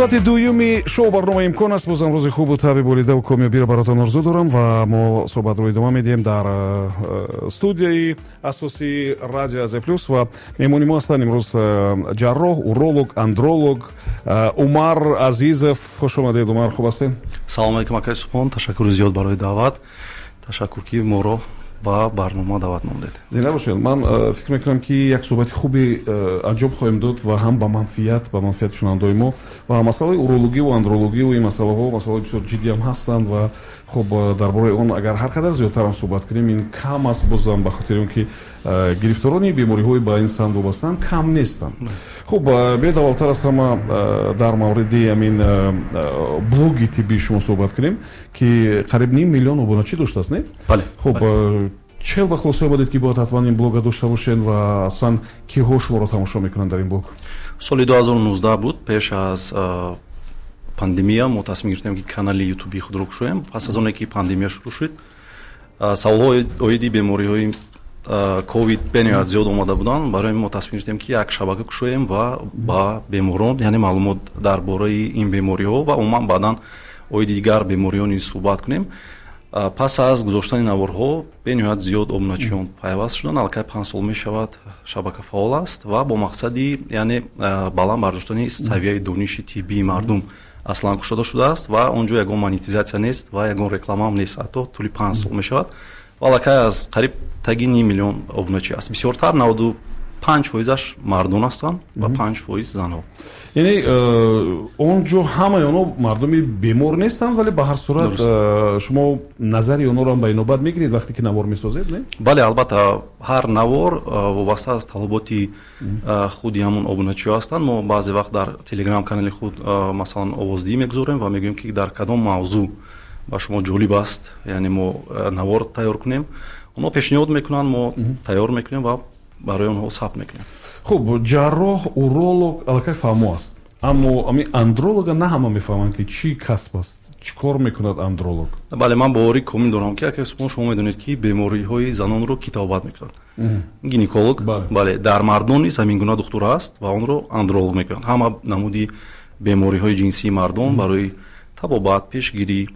соати дуюми шоу барнома имкон аст. Боз амрӯзи хубу таби болида комёбиро баротон орзу дорам ва мо суҳбатро идома медиҳем дар студияи асосии радио Аз Плюс ва меҳмони мо ҳастанд имрӯз ҷарроҳ, уролог, андролог Умар Азизов. Хуш омадед Умар, хуб ҳастед? Салом алейкум акай Субҳон, ташаккури зиёд барои даъват. Ташаккур ки моро ба барнома даъват намудед. Зинда бошед. Ман фикр мекунам ки як суҳбати хуби анҷом хоҳем дод ва ҳам ба манфиати шунавандаи мо ва масъалаи урологӣ ва андрологӣ ин масъалаҳо масъалаҳои бисёр ҷиддиам ҳастанд ва хуб дар бораи он агар ҳар қадар зиёдтар ҳам суҳбат кунем ин кам аст, бозам ба хотири он ки гирифторони бемориҳои ба ин санд вобастаанд кам нестанд. хуб биёед аввалтар аз ҳама дар мавриди амин блоги тиббии шумо суҳбат кунем ки қариб 5 миллион обуначӣ доштааст, не? Бале. Хуб чӣ хел ба хулоса омадед ки бояд ҳатман ин блога дошта бошед ва асlan киҳо шуморо тамошо мекунанд дар ин блог? Соли 2019 буд, пеш аз пандемия мо тасмим гирифтем ки канали ютуби худро кушоем. Пас аз оне ки пандемия шурӯъ шуд, саволҳои оиди бемориҳои ковид бениҳоят зиёд омада буданд. Барои мо тасмим гирифтем ки як шабака кушоем ва ба беморон, яъне маълумот дар бораи ин бемориҳо ва умуман баъдан оиди дигар бемориҳо низ суҳбат кунем. Пас аз гузоштани наворҳо бениҳоят зиёд обуначиён пайваст шуданд. Аллакай 5 сол мешавад шабака фаъол аст ва бо мақсади яъне баланд бардоштани савияи дониши тиббии мардум аслан кушода шудааст ва он ҷо ягон монетизатсия нест ва ягон рекламаам нест. Ҳатто тӯли 5 сол мешавад ва аллакай аз қариб таги 9 миллион обуначӣ аст. Бисёртар 95%-аш мардон ҳастанд ва 5% занҳо. яъне он ҷо ҳамаи онҳо мардуми бемор нестанд, вале ба ҳар сурат шумо назари онҳоро ба инобат мегиред вақте ки навор месозед, не? Бале, албатта ҳар навор вобаста аз талаботи худи ҳамон обуначиҳо ҳастанд. мо баъзе вақт дар телеграм канали худ масалан овоздиҳӣ мегузорем ва мегӯем ки дар кадом мавзӯъ ба шумо ҷолиб аст, яъне мо навор тайёр кунем. онҳо пешниҳод мекунанд, мо тайёр мекунем ва барои онҳо сабт мекунем. хуб, ҷарроҳ, уролог аллакай фаҳмо аст, аммо ами андролога на ҳама мефаҳманд ки чӣ касб аст, чӣ кор мекунад андролог? Бале, ман боварӣ комил дорам ки ака шумо медонед ки бемориҳои занонро китобат мекунад. Гинеколог, бале, дар мардон низ ҳамин гуна духтур аст ва онро андролог мекунад. ҳама намуди бемориҳои ҷинсии мардон барои табобат, пешгирӣ,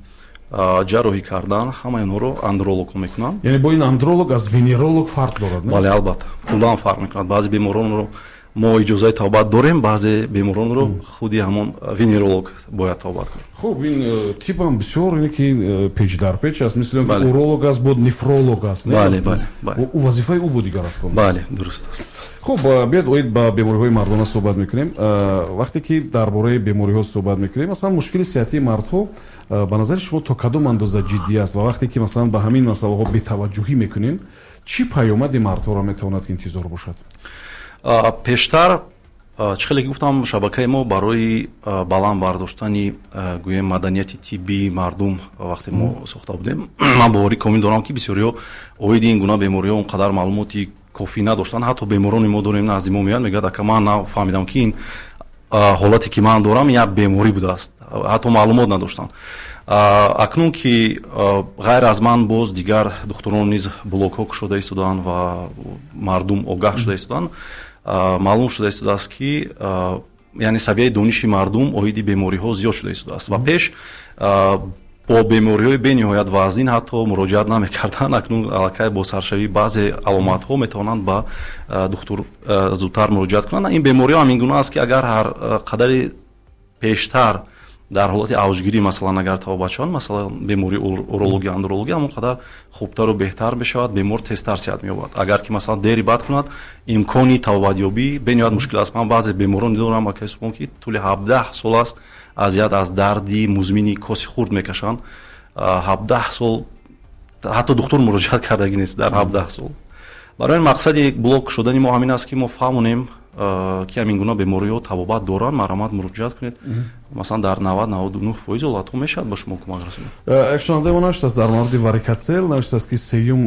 ҷарроҳӣ кардан, ҳама инҳоро андрологҳо мекунанд. яъне бо ин андролог аз венеролог фарқ дорад, не? Бале, албатта куллан фарқ мекунад. баъзе беморонро мо иҷозаи тавбат дорем, баъзе беморонро худи ҳамон венеролог бояд тавбат кунад. хуб, ин типам бисёр ине ки печ дар печ аст. Мислам ки уролог аст, бод нефролог аст, не? Бале, бале. вазифаи ӯ бо дигар аст. Бале, дуруст аст. хуб, биёед оид ба бемориҳои мардона суҳбат мекунем. вақте ки дар бораи бемориҳо суҳбат мекунем, масалан мушкили сиҳатии мардҳо ба назари шумо то кадом андоза ҷиддӣ аст ва вақте ки масалан ба ҳамин масъалаҳо бетаваҷҷӯҳӣ мекунем, чӣ паёмади мардҳоро метавонад интизор бошад? пештар чӣ хеле гуфтам, шабакаи мо барои баланд бардоштани гӯем маданияти тиббии мардум вақте мо сохта будем, ман боварӣ комил дорам ки бисёриҳо оиди ин гуна бемориҳо он қадар маълумоти кофӣ надоштанд. ҳатто беморони мо дорем назди мо меоянд, мегӯяд ака ман нафаҳмидам ки ин ҳолате ки ман дорам як беморӣ будааст, ҳатто маълумот надоштанд. акнун ки ғайр аз ман боз дигар духтурон низ блогҳо кушода истоданд ва мардум огаҳ шуда истоданд, маълум шуда истодааст ки яъне савияи дониши мардум оиди бемориҳо зиёд шуда истодааст ва пеш бо бемориҳои бениҳоят вазнин ҳатто муроҷиат намекарданд. акнун аллакай бо саршавии баъзе аломатҳо метавонанд ба духтур зудтар муроҷиат кунанд. ин бемориҳо ҳамин гуна аст ки агар ҳар қадари пештар дар ҳолати авҷгирӣ масалан агар табобат шаванд, масалан бемории урология, андрология, ҳамон қадар хубтару беҳтар бешавад, бемор тезтар сиҳат меёбад. агар ки масалан дери бад кунад, имкони табобатёбӣ бениҳоят мушкил аст. ман баъзе беморони дорам акай Субҳон ки тӯли 17 сол аст азият аз дарди музмини коси хурд мекашанд. 17 сол ҳатто духтур муроҷиат кардагӣ нест дар 17 сол. барои мақсади блог шудани мо ҳамин аст ки мо фаҳмонем ки ҳамин гуна бемориҳо табобат доранд, марҳамат муроҷиат кунед. масалан дар 90-99% ҳолатҳо мешавад ба шумо кӯмак расонад. як шунавандаи мо навиштааст дар мавриди варикатсел, навиштааст ки сеюм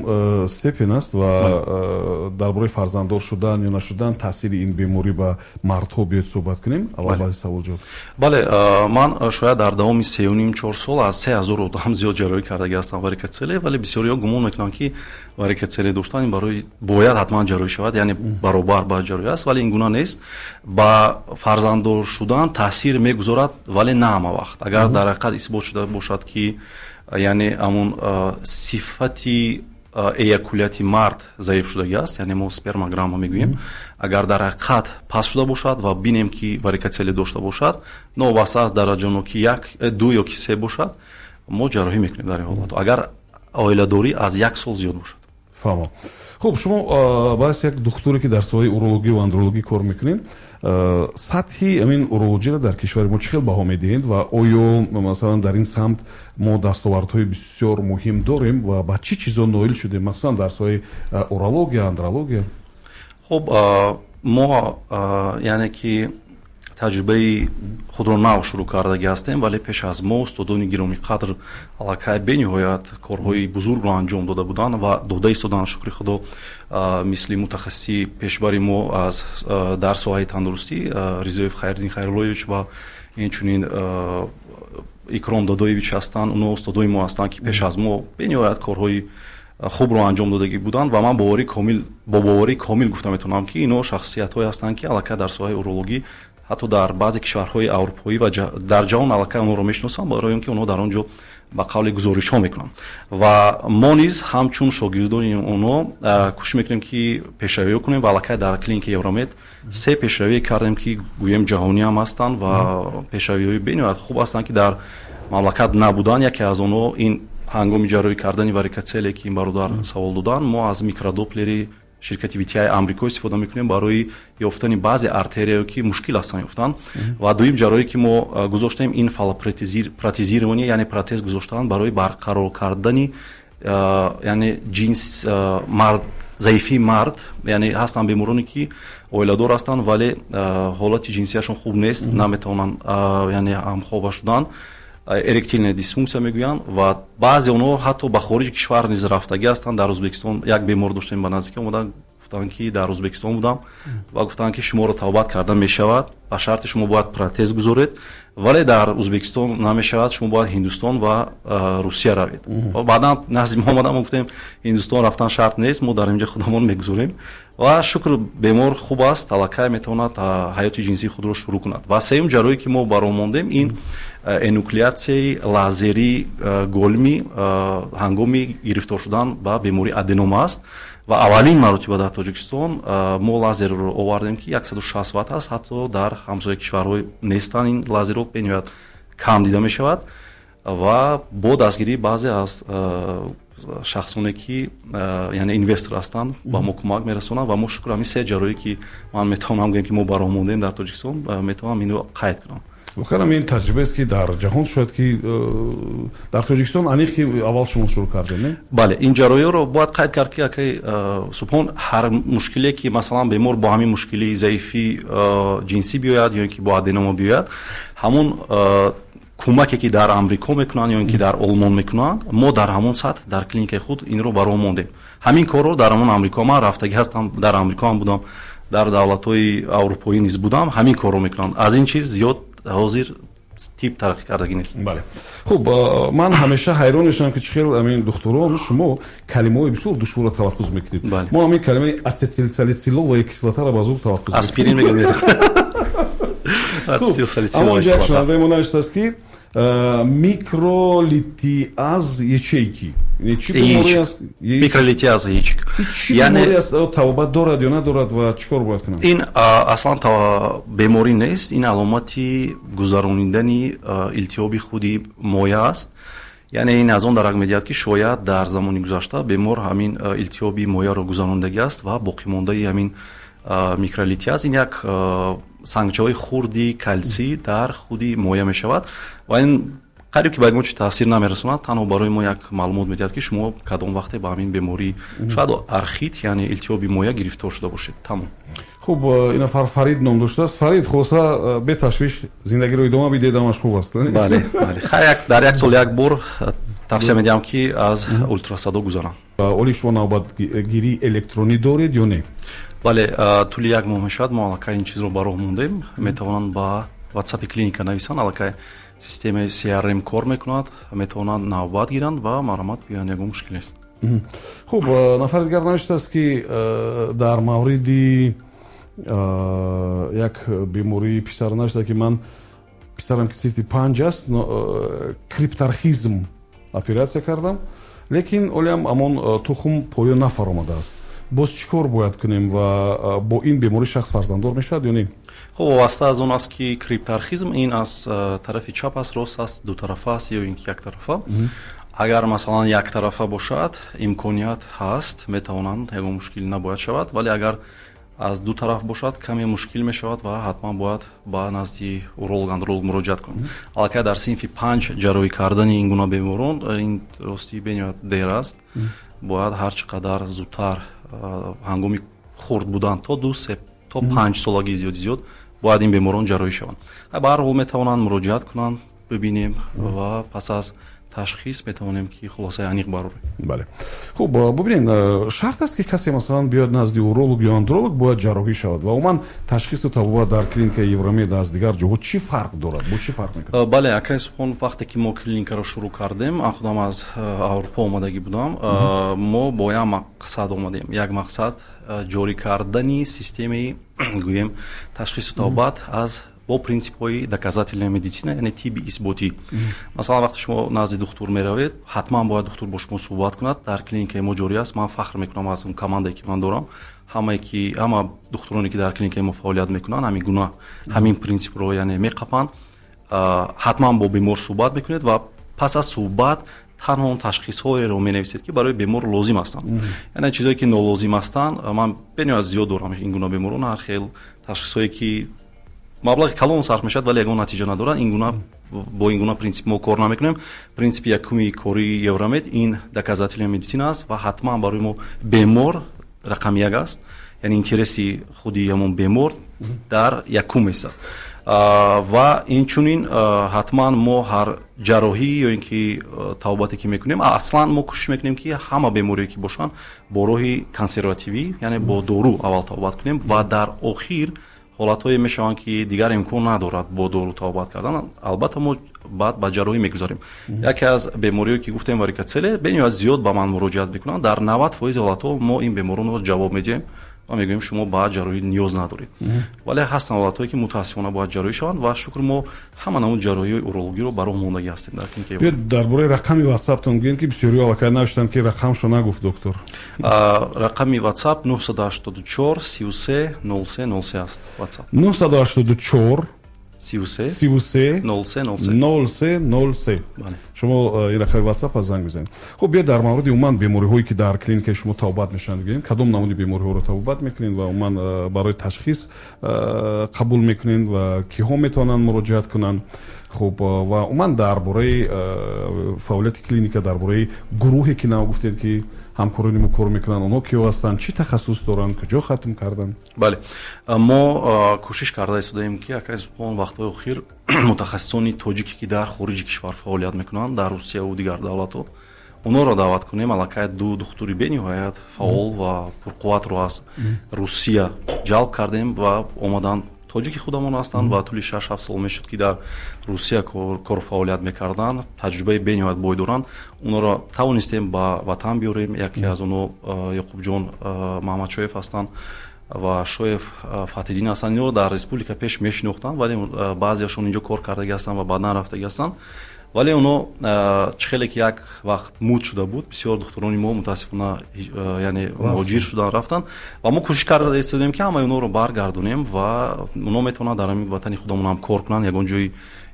степен аст ва дар бораи фарзанддор шудан ё нашудан таъсири ин беморӣ ба мардҳо биёед суҳбат кунем. аввал баъзи савол ҷавоб. бале, ман шояд дар давоми 3.5-4 сол аз 3000 одам зиёд ҷарроҳӣ кардагӣ ҳастам варикатселе, вале бисёриҳо гумон мекунанд ки варикатселе доштан ин барои бояд ҳатман ҷарроҳӣ шавад, яъне баробар ба ҷарроҳӣ аст, вале ин гуна нест. ба фарзанддор шудан таъсир мегузорад вале на ҳама вақт. Агар дар ҳақиқат исбот шуда бошад ки яъне ҳамун сифати эякуляти мард заиф шудагӣ аст, яъне мо спермограмма мегӯем. Агар дар ҳақиқат паст шуда бошад ва бинем ки варикатсиялӣ дошта бошад, новобаста аст дараҷаоно ки 1, 2 ё ки 3 бошад, мо ҷарроҳӣ мекунем дар ин ҳолат. Агар оиладорӣ аз 1 сол зиёд бошад. фаҳмо. Хуб, шумо бас як духтуре ки дар соҳаи урологӣ ва андрологӣ кор мекунед, сатҳи амин урологиро дар кишвари мо чӣ хел баҳо медиҳед ва оё масалан дар ин самт мо дастовардҳои бисёр муҳим дорем ва ба чӣ чизо ноил шудем, махсусан дар соҳаи урология, андрология? хуб, мо яъне ки таҷрибаи худро нав шурӯъ кардаги ҳастем, вале пеш аз мо устодони гиромиқадр аллакай бениҳоят корҳои бузургро анҷом дода буданд ва дода истодан, шукри худо, мисли мутахассиси пешбари мо дар соҳаи тандурустӣ Ризоев Хайриддин Хайруллоевич ва инчунин Икром Додоевич ҳастанд. онҳо устодои мо ҳастанд ки пеш аз мо бениҳоят корҳои хубро анҷом додагӣ буданд ва ман бо боварӣ комил гуфта метавонам ки ино шахсиятҳое ҳастанд ки аллакай дар соҳаи урологӣ ҳатто дар баъзе кишварҳои аврупоӣ ва дар ҷаҳон аллакай онҳоро мешиносанд, барои он ки онҳо дар он ҷо ба қавли гузоришҳо мекунанд. Ва мо низ ҳамчун шогирдони онҳо кӯшиш мекунем ки пешравиҳо кунем ва аллакай дар клиникаи Евромед 3 пешравӣ кардем ки гӯем ҷаҳонӣ ҳам ҳастанд ва пешравиҳои бениҳоят хуб ҳастанд ки дар мамлакат набуданд. яке аз онҳо ин ҳангоми ҷарроҳӣ кардани варикатсияле ки ин бародар савол доданд, мо аз микродоплери ширкати VTI Амрико истифода мекунем барои ёфтани баъзе артерияҳое ки мушкил ҳастанд ёфтан. ва дуюм ҷарроҳӣ ки мо гузоштем ин фалопротезирование, яъне протез гузоштан барои барқарор кардани яъне ҷинс мард, заифии мард, яъне ҳастанд бемороне ки оиладор ҳастанд вале ҳолати ҷинсияшон хуб нест, наметавонанд яъне ҳамхоба шудан, эректильная дисфункция мегӯянд ва баъзе онҳо ҳатто ба хориҷи кишвар низ рафтагӣ ҳастанд. дар Ӯзбекистон як бемор доштем, ба наздикам омаданд, гуфтанд ки дар Ӯзбекистон будам ва гуфтанд ки шуморо тавбат карда мешавад, ба шарти шумо бояд протез гузоред, вале дар Ӯзбекистон намешавад, шумо бояд Ҳиндустон ва Русия равед. баъдан назди мо омадам, гуфтем Ҳиндустон рафтан шарт нест, мо дар инҷа худамон мегузорем ва шукр бемор хуб аст, аллакай метавонад ҳаёти ҷинсии худро шурӯъ кунад. ва сеюм ҷарроҳӣ ки мо баромондем ин энуклеатсияи лазери голми ҳангоми гирифтор шудан ба бемории аденома аст ва аввалин маротиба дар Тоҷикистон мо лазерро овардем ки 160 ватт аст, ҳатто дар ҳамсояи кишварҳо нестанд ин лазерҳо, бениҳоят кам дида мешавад ва бо дастгирии баъзе аз шахсоне ки яъне инвестор ҳастанд ба мо кӯмак мерасонанд ва мо шукр ҳамин се ҷарроҳӣ ки ман метавонам гӯям ки мо баромондем дар Тоҷикистон, метавонам инро қайд кунам. вакарам ин таҷрибаест ки дар ҷаҳон шояд ки дар Тоҷикистон аниқ ки аввал шумо шурӯъ кардем, не? бале, ин ҷарроҳиро бояд қайд кард ки акай субҳон ҳар мушкиле ки масалан бемор бо ҳамин мушкили заифии ҷинсӣ биёяд ё ин ки бо аденома биёяд, ҳамон кӯмаке ки дар Амрико мекунанд ё ин ки дар Олмон мекунанд, мо дар ҳамон сатҳ дар клиникаи худ инро баромондем. ҳамин корро дар ҳамон Амрико, ман рафтагӣ ҳастам, дар Амрико ҳам будам, дар давлатҳои аврупоӣ низ будам, ҳамин корро мекунанд. аз ин чиз зиёд ҳозир тип тараққӣ кардагӣ нест. бале, хуб, ман ҳамеша ҳайрон мешавам ки чӣ хел амин духтурон шумо калимаҳои бисёр душворро талаффуз мекунед. мо ҳамин калимаи ацетилсалициловая кислотаро ба зур талаффуз мекунем. аспирин мегӯем. ҳамонҷа як шунавандаи мо навиштааст ки микролитиаз ячейки. микролитиаз яичек. чӣ беморӣ аст? табобат дорад ё надорад ва чӣ кор бояд кунам? ин аслан беморӣ нест, ин аломати гузарониндани илтиҳоби худи моя аст. яъне ин аз он дарак медиҳад ки шояд дар замони гузашта бемор ҳамин илтиҳоби мояро гузарондагӣ аст ва боқимондаи ҳамин микролитиаз ин як сангчаҳои хурди калсӣ дар худи моя мешавад ва ин қариб ки ба мо чӣ таъсир намерасонад, танҳо барои мо як маълумот медиҳад ки шумо кадом вақте ба ҳамин беморӣ шояд архит, яъне илтиҳоби моя гирифтор шуда бошед. Тамом. хуб, ин нафар Фарид ном доштааст. Фарид, хулоса беташвиш зиндагиро идома бидед, ҳамаш хуб аст. бале, дар як сол як бор тавсия медиҳам ки аз ултрасадо гузарам. оли шумо навбатгирии электронӣ доред ё не? бале, тӯли як моҳ мешавад мо аллакай ин чизро ба роҳ мондем. метавонанд ба ватсапи клиника нависанд, аллакай системаи CRM кор мекунад, метавонанд навбат гиранд ва маромат биёянд, ягон мушкил нест. хуб, нафари дигар навиштааст ки дар мавриди як бемории писар навишта ки ман писарам ки цифри 5 аст, криптархизм операция кардам, лекин олиам амон тухм поё нафаромадааст. боз чӣ кор бояд кунем ва бо ин беморӣ шахс фарзанддор мешавад ё не? хуб, вобаста аз он аст ки криптархизм ин аз тарафи чап аст, рост аст, дутарафа аст ё ин ки яктарафа. агар масалан яктарафа бошад, имконият ҳаст, метавонанд, ягон мушкилӣ набояд шавад, вале агар аз ду тараф бошад, каме мушкил мешавад ва ҳатман бояд ба назди уролог, андролог муроҷиат кунад. аллакай дар синфи 5 ҷарроҳӣ кардани ин гуна беморон, ин рости бениҳоят дер аст. бояд ҳар чӣ қадар зудтар ҳангоми хурд будан то 2-3 то 5 солаги зиёд бояд ин беморон ҷарроҳӣ шаванд. ба ҳар ҳол метавонанд муроҷиат кунанд, бибинем ва пас аз ташхис метавонем ки хулоса аниқ барорем. бале. хуб, бубинед, шарт аст ки касе масалан биёд назди уролог ё андролог бояд ҷарроҳӣ шавад ва умуман ташхису табобат дар клиникаи Евромед аз дигар ҷоҳо чӣ фарқ дорад? Бо чӣ фарқ мекунад? бале, акай субҳон, вақте ки мо клиникаро шурӯъ кардем, ман худам аз Аврупо омадагӣ будам, мо бо як мақсад омадем. Як мақсад ҷорӣ кардани системаи гӯем ташхису табобат аз бо принсипҳои доказательная медицина, яъне тибби исботӣ. Масалан, вақте шумо назди духтур меравед, ҳатман бояд духтур бо шумо суҳбат кунад. Дар клиникаи мо ҷорӣ аст. Ман фахр мекунам аз командае ки ман дорам. ҳама духтуроне ки дар клиникаи мо фаъолият мекунанд, ҳамин гуна, ҳамин принсипро яъне меқапанд. ҳатман бо бемор суҳбат мекунед ва пас аз суҳбат танҳо он ташхисҳоеро менависед ки барои бемор лозим ҳастанд. яъне чизое ки нолозим ҳастанд, ман бениҳоят зиёд дорам ин гуна беморон, ҳар хел ташхисҳое ки маблағи калон сарф мешавад, вале ягон натиҷа надорад. Бо ин гуна принцип мо кор намекунем. Принципи якуми кории Евромед ин доказательная медицина аст ва ҳатман барои мо бемор рақами як аст, яъне интереси худи ҳамон бемор дар якум меистад. ва инчунин ҳатман мо ҳар ҷарроҳӣ ё ин ки табобате ки мекунем, аслан мо кӯшиш мекунем ки ҳама беморие ки бошанд бо роҳи консервативӣ, яъне бо дору аввал табобат кунем ва дар охир ҳолатҳое мешаванд ки дигар имкон надорад бо дору табобат кардан. албатта мо баъд ба ҷарроҳӣ мегузарем. яке аз бемориҳое ки гуфтем варикоцеле бениҳоят зиёд ба ман муроҷиат мекунанд. дар 90% ҳолатҳо мо ин беморонро ҷавоб медиҳем ва мегӯем шумо ба ҷарроҳӣ ниёз надоред. вале ҳастанд ҳолатҳое ки мутаассифона бояд ҷарроҳӣ шаванд ва шукр мо ҳама намуд ҷарроҳиҳои урологиро ба роҳ мондагӣ ҳастем дар клиникаи. биёд дар бораи рақами ватсаптон гӯем ки бисёриҳо аллакай навиштанд ки рақамшо нагуфт доктор. рақами ватсап 984 33 03 03 аст. ватсап 984 33 03 03 шумо ин рақами ватсап аз занг бизанед. хуб, биёд дар мавриди умуман бемориҳое ки дар клиникаи шумо табобат мешаванд гӯем. кадом намуди бемориҳоро табобат мекунед ва умуман барои ташхис қабул мекунед ва киҳо метавонанд муроҷиат кунанд? хуб, ва умуман дар бораи фаъолияти клиника, дар бораи гурӯҳе ки нав гуфтед ки ҳамкорони мо кор мекунанд, онҳо киҳо ҳастанд, чӣ тахассус доранд, куҷо хатм карданд? бале, мо кӯшиш карда истодаем ки акай субҳон вақтҳои охир мутахассисони тоҷике ки дар хориҷи кишвар фаъолият мекунанд, дар Русияву дигар давлатҳо, онҳоро даъват кунем. аллакай ду духтури бениҳоят фаъол ва пурқувватро аз Русия ҷалб кардем ва омадан. тоҷики худамон ҳастанд ва тӯли 6-7 сол мешуд ки дар Русия кор фаъолият мекарданд, таҷрибаи бениҳоят бой доранд. онҳоро тавонистем ба ватан биёрем. яке аз онҳо Яқубҷон Маҳмадшоев ҳастанд ва Шоев Фатҳиддин ҳастанд. инҳоро дар республика пеш мешинохтанд, вале баъзеашон инҷо кор кардагӣ ҳастанд ва баъдан рафтагӣ ҳастанд. вале онҳо чихеле ки як вақт муд шуда буд, бисёр духтурони мо мутаассифона яъне муҳоҷир шудан рафтанд ва мо кӯшиш карда истодем ки ҳамаи онҳоро баргардонем ва онҳо метавонанд дар ҳамин ватани худамон ҳам кор кунанд. ягон ҷои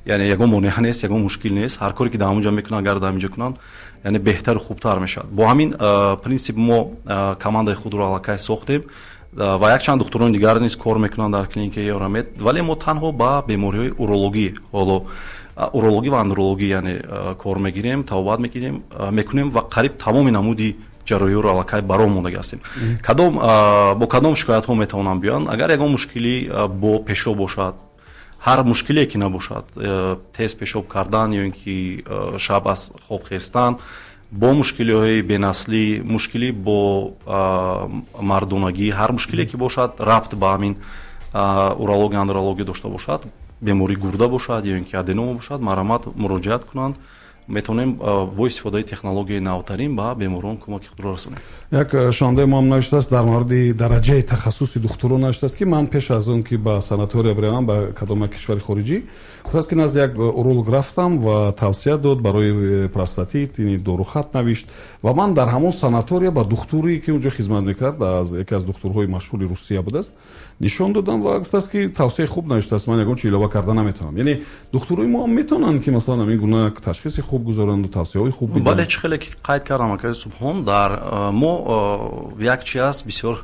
яъне ягон монеа нест, ягон мушкил нест. ҳар коре ки дар ҳамон ҷо мекунанд, агар дар ҳамин ҷо кунанд, яъне беҳтару хубтар мешавад. бо ҳамин принцип мо командаи худро аллакай сохтем ва якчанд духтурони дигар низ кор мекунанд дар клиникаи Евромед, вале мо танҳо ба бемориҳои урологӣ, ҳоло урологӣ ва андрологӣ яъне кор мегирем, табобат мекунем ва қариб тамоми намуди ҷарроҳиҳоро аллакай ба роҳ мондагӣ ҳастем. бо кадом шикоятҳо метавонанд биёянд? агар ягон мушкилӣ бо пешоб бошад, ҳар мушкилие ки набошад, тез пешоб кардан ё ин ки шаб аз хоб хестан, бо мушкилиҳои бенаслӣ, мушкилӣ бо мардонагӣ, ҳар мушкилие ки бошад рабт ба ҳамин урология, андрология дошта бошад, бемории гурда бошад ё ин ки аденома бошад, марҳамат муроҷиат кунанд метавонем бо истифодаи технологияи навтарин ба беморон кӯмаки худро расонем. як шондаи мо ҳам навиштааст дар мавриди дараҷаи тахассуси духтурон навиштааст ки ман пеш аз он ки ба санатория биравам ба кадома кишвари хориҷӣ гуфтааст ки назди як уролог рафтам ва тавсия дод барои простатит дорухат навишт ва ман дар ҳамон санатория ба духтуре ки унҷо хизмат мекард яке аз духтурҳои машҳури русия будааст нишон додам ва гуфтааст ки тавсияи хуб навиштааст ман ягон чӣ илова карда наметавонам. Яъне духтурои мо ҳам метавонанд ки масалан ҳамин гуна ташхиси хуб гузоранду тавсияҳои хуб бидиҳанд. бале чӣ хеле ки қайд кардам акаи субҳон дар мо як чӣ аст бисёр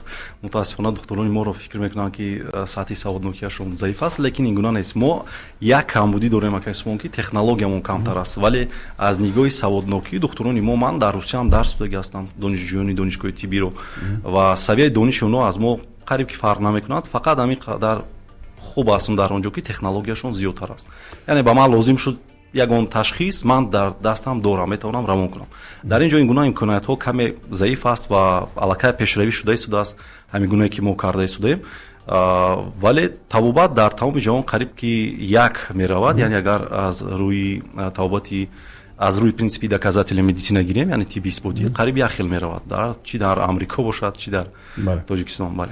мутаассифона духтурони моро фикр мекунанд ки сатҳи саводнокияшон заиф аст лекин ин гуна нест. мо як камбудӣ дорем акаи субҳон ки технологиямон камтар аст вале аз нигоҳи саводнокии духтурони мо ман дар русия ҳам дарс дода гастам донишҷӯёни донишгоҳи тиббиро ва савияи дониши онҳо аз мо қариб ки фарқ намекунад фақат ҳамин қадар хуб аст дар он ҷо ки технологияшон зиёдтар аст. Яъне ба ман лозим шуд ягон ташхис ман дар дастам дорам метавонам равон кунам. Дар ин ҷо ин гуна имкониятҳо каме заиф аст ва аллакай пешравӣ шуда истодааст ҳамин гунае ки мо карда истодаем вале табобат дар тамоми ҷаҳон қариб ки як меравад. Яъне агар аз рӯи табобати аз рӯи принсипи доказателя медицина гирем яъне тибби исботӣ қариб як хел меравад чӣ дар амрико бошад чӣ дар тоҷикистон. Бале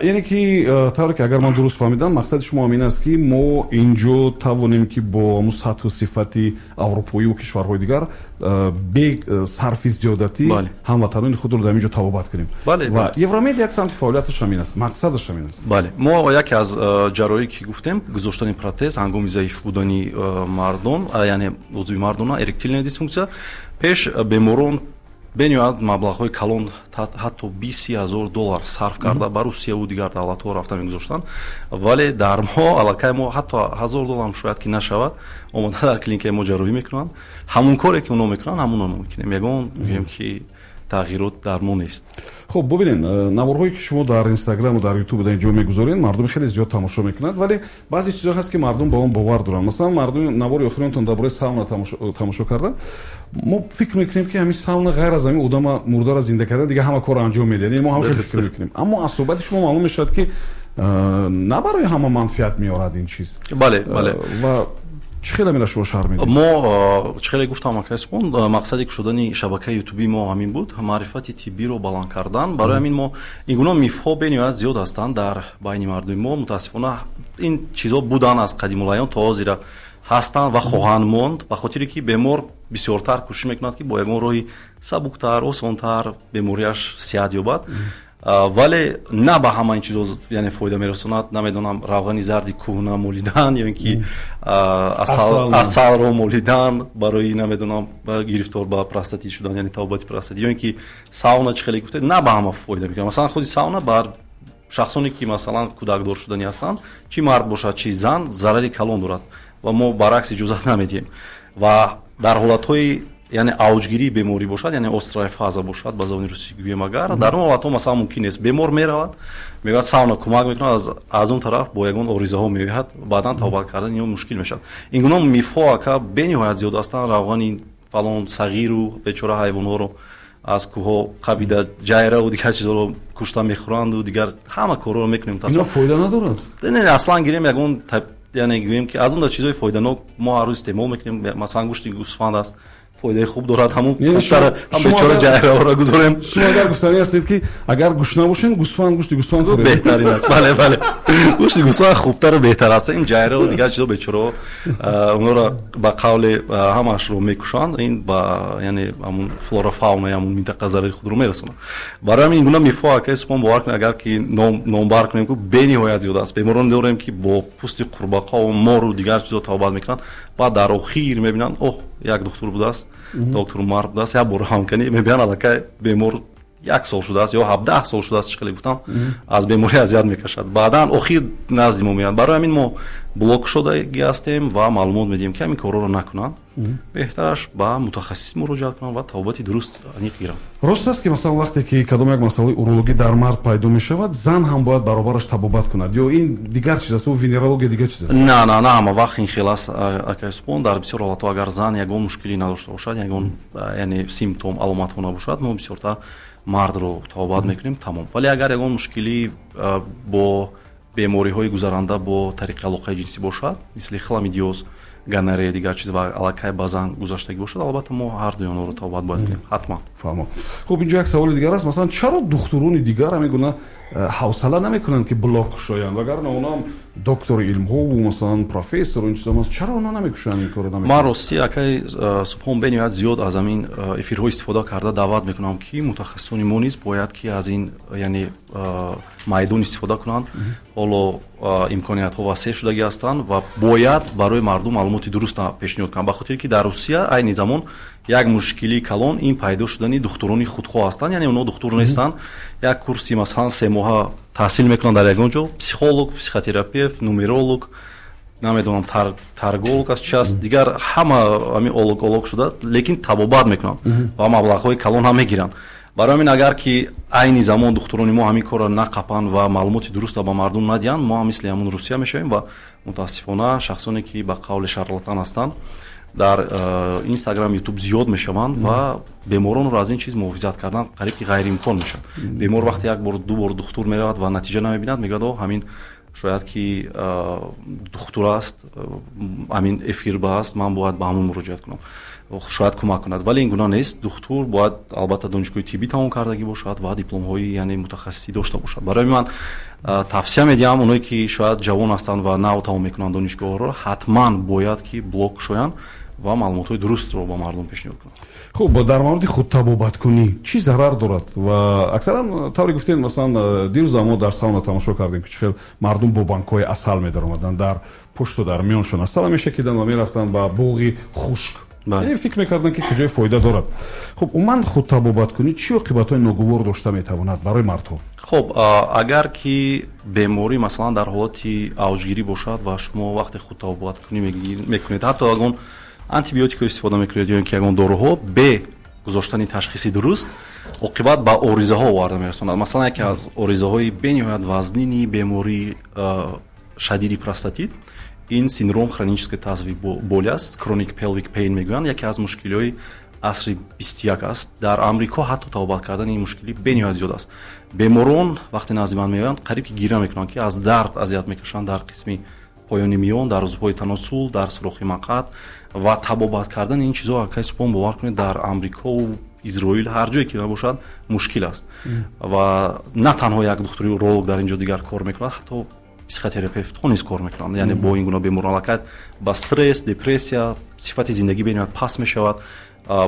яъне ки тавре ки агар ман дуруст фаҳмидам мақсади шумо ҳамин аст ки мо ин ҷо тавонем ки бо ҳамун сатҳу сифати аврупоиву кишварҳои дигар бе сарфи зиёдатӣ ҳамватанони худро дар ин ҷо табобат кунем ва евромед як самти фаъолияташ ҳамин аст, мақсадаш ҳамин аст. Бале мо яке аз ҷарроҳие ки гуфтем гузоштани протез ҳангоми заиф будани мардон яъне узви мардона эректильная дисфунксия пеш беморон бениҳоят маблағҳои калон ҳатто $20,000 сарф карда ба Русияву дигар давлатҳо рафта мегузоштанд вале дар мо аллакай мо ҳатто $1,000 шояд ки нашавад омода дар клиникаи мо ҷарроҳӣ мекунанд ҳамон коре ки онҳо мекунанд ҳамонро мекунем ягон гӯем ки тағйирот дар мо нест. хуб бубинед наворҳое ки шумо дар инстаграму дар ютуб дар ин ҷо мегузоред мардуми хеле зиёд тамошо мекунанд вале баъзе чизҳо ҳаст ки мардум ба он бовар доранд. масалан мардуми навори охиронтон дар бораи сауна тамошо кардан мо фикр мекунем ки ҳамин сауна ғайр аз ҳамин одама мурдаро зинда кардан дига ҳама корро анҷом медиҳад. Яъне мо ҳам хеле фикр мекунем аммо аз суҳбати шумо маълум мешавад ки на барои ҳама манфиат меорад ин чиз. бале ва чӣ хеле мера шумо шаҳр медиҳед? мо чӣ хеле гуфтам акаи субҳон мақсади кушодани шабакаи ютубии мо ҳамин буд маърифати тиббиро баланд кардан. барои ҳамин мо ин гуна мифҳо бениҳоят зиёд ҳастанд дар байни мардуми мо мутаассифона ин чизҳо буданд аз қадимулайён то ҳозира ҳастанд ва хоҳанд монд ба хотире ки бемор бисёртар кӯшиш мекунад ки бо ягон роҳи сабуктар осонтар бемориаш сиҳат ёбад вале на ба ҳама ин чизҳо яъне фоида мерасонад. Намедонам равғани зарди кӯҳна молидан ё ин ки асалро молидан барои намедонам гирифтор ба простатит шудан яъне табобати простатит ё ин ки сауна чӣ хеле гуфтед на ба ҳама фоида мекунад. масалан худи сауна бар шахсоне ки масалан кӯдакдор шудани ҳастанд чӣ мард бошад чӣ зан зарари калон дорад ва мо баръакс иҷозат намедиҳем ва дар ҳолатҳои яъне авҷгирии беморӣ бошад яъне острая фаза бошад ба забони русӣ гӯем агар дар он ҳолатҳо масалан мумкин нест бемор меравад мегӯяд сауна кӯмак мекунад аз он тараф бо ягон оризаҳо меояд баъдан тавбат кардани он мушкил мешавад. ин гуна мифҳо ака бениҳоят зиёд ҳастанд равғани фалон сағиру бечора ҳайвонҳоро аз кӯҳҳо қабида ҷайраву дигар чизҳоро кушта мехӯранду дигар ҳама корҳоро мекунем. ино фоида надорад? не аслан гирем ягон яъне гӯем ки аз он дар чизҳои фоиданок мо ҳар рӯз истеъмол мекунем. масалан гӯшти гӯсфанд аст фоидаи хуб дорад ҳамун бечора ҷайраҳоро гузорем. шумо агар гуфтанӣ ҳастед ки агар гӯшт набошем гӯсфанд гӯшти гӯсфанд хӯрем беҳтарин аст. бале гӯшти гӯсфанд хубтару беҳтар аст. ин ҷайраҳо дигар чизҳо бечораҳо онҳоро ба қавле ҳамаашро мекушанд ин ба яъне ҳамун флора фауна ҳамун минтақа зарари худро мерасонанд. барои ҳамин ин гуна мифҳо акаи субҳон бовар кунед агар ки номбар кунем ки бениҳоят зиёд аст. беморон дорем ки бо пӯсти қурбақҳо мору дигар чизҳо табобат мекунанд баъд дар охир мебинанд як духтур будааст доктор мард будааст як бор ҳамканӣ мебиҳанд аллакай бемор 1 сол шудааст ё 17 сол шудааст чӣ хеле гуфтам аз беморӣ азият мекашад баъдан охир назди мо меянд. барои ҳамин мо блок шудагӣ ҳастем ва маълумот медиҳем ки ҳамин корҳоро накунанд беҳтараш ба мутахассис муроҷиат кунанд ва табобати дуруст аниқ гиранд. рост аст ки масалан вақте ки кадом як масъалаи урологӣ дар мард пайдо мешавад зан ҳам бояд баробараш табобат кунад ё ин дигар чиз аст ӯ венерология дигар чиз аст? на ҳама вақт ин хел аст акаи субҳон. дар бисёр ҳолатҳо агар зан ягон мушкилӣ надошта бошад ягон яъне симптом аломатҳо набошад мо бисёртар мардро табобат мекунем тамом. вале агар ягон мушкилӣ бо бемориҳои гузаранда бо тариқи алоқаи ҷинсӣ бошад мисли хламидиоз гонорея дигар чиз ва аллакай базан гузаштагӣ бошад, албатта мо ҳардуи онҳоро табобат бояд кунем ҳатман. фаҳмо. Хуб, инҷо як саволи дигар аст. Масалан, чаро духтурони дигар ҳамин гуна ҳавсала намекунанд ки блок кушоянд? Вагарна онам доктори илмҳову масалан профессору ин чизо, чаро онҳо намекушанд ин корро? ман рости акай субҳон бениҳоят зиёд аз ҳамин эфирҳо истифода карда даъват мекунам ки мутахассисони мо низ бояд ки аз ин яъне майдон истифода кунанд. ҳоло имкониятҳо васеъ шудагӣ ҳастанд ва бояд барои мардум маълумоти дуруст пешниҳод кунанд, ба хотире ки дар Русия айни замон як мушкили калон ин пайдо шудани духтурони худхоҳ ҳастанд, яъне онҳо духтур нестанд, як курси масалан 3 моҳа таҳсил мекунанд дар ягон ҷо, психолог, психотерапевт, нумеролог, намедонам тарголог аст чи аст, дигар ҳама ҳамин олог шуда, лекин табобат мекунанд ва маблағҳои калон ҳам мегиранд. барои ҳамин агар ки айни замон духтурони мо ҳамин корро нақапанд ва маълумоти дурустро ба мардум надиҳанд, мо ҳам мисли ҳамон Русия мешавем ва мутаассифона шахсоне ки ба қавли шарлатан ҳастанд дар Instagram, YouTube зиёд мешаванд ва беморонро аз ин чиз муҳофизат кардан қариб ки ғайриимкон мешавад. Бемор вақте як бор ду бор духтур меравад ва натиҷа намебинад, мегӯяд ҳамин шояд ки духтур аст, ҳамин эфирба аст, ман бояд ба ҳамон муроҷиат кунам, шояд кӯмак кунад, вале ин гуна нест. Духтур бояд албатта донишгоҳи тиббӣ тамом кардагӣ бошад ва дипломҳои яъне мутахассисӣ дошта бошад. Барои ман тавсия медиҳам оное ки шояд ҷавон ҳастанд ва нав тамом мекунанд донишгоҳҳоро, ҳатман бояд ки блок кушоянд ва маълумотҳои дурустро ба мардум пешниҳод кунанд. Хуб, дар мавриди худтабобаткунӣ чӣ зарар дорад? Ва аксаран тавре гуфтед, масалан дирӯза мо дар сауна тамошо кардем ки чӣ хел мардум бо банкҳои асал медаромаданд, дар пушту дар миёншон асала мешакиданд ва мерафтанд ба буғи хушк. яъне фикр мекарданд ки куҷои фоида дорад. Хуб, умуман худтабобаткунӣ чӣ оқибатҳои ногувор дошта метавонад барои мардҳо? хуб, агар ки беморӣ масалан дар ҳолати авҷгирӣ бошад ва шумо вақте худтабобаткунӣ мекунед, ҳатто ягон антибиотикро истифода мекунед ё ин ки ягон дороҳо бе гузоштани ташхиси дуруст, оқибат ба оризаҳо оварда мерасонад. Масалан яке аз оризаҳои бениҳоят вазнини бемории шадиди простатит, ин синдром хронической тазвии боли аст, chronic pelvic pain мегӯянд, яке аз мушкилиҳои асри 21 аст. Дар Амрико ҳатто табобат кардани ин мушкилӣ бениҳоят зиёд аст. Беморон вақте назди ман меоянд, қариб ки гиря мекунанд ки аз дард азият мекашанд дар қисми поёни миён, дар узвҳои таносул, дар сурохи мақъад ва табобат кардани ин чизо акай субҳон бовар кунед дар Амрикову Изроил ҳар ҷое ки набошад мушкил аст. Ва на танҳо як духтури уролог дар ин ҷо дигар кор мекунад, ҳатто психотерапевтҳо низ кор мекунанд, яъне бо ин гуна беморон аллакай ба стресс, депрессия, сифати зиндагӣ бениҳоят паст мешавад.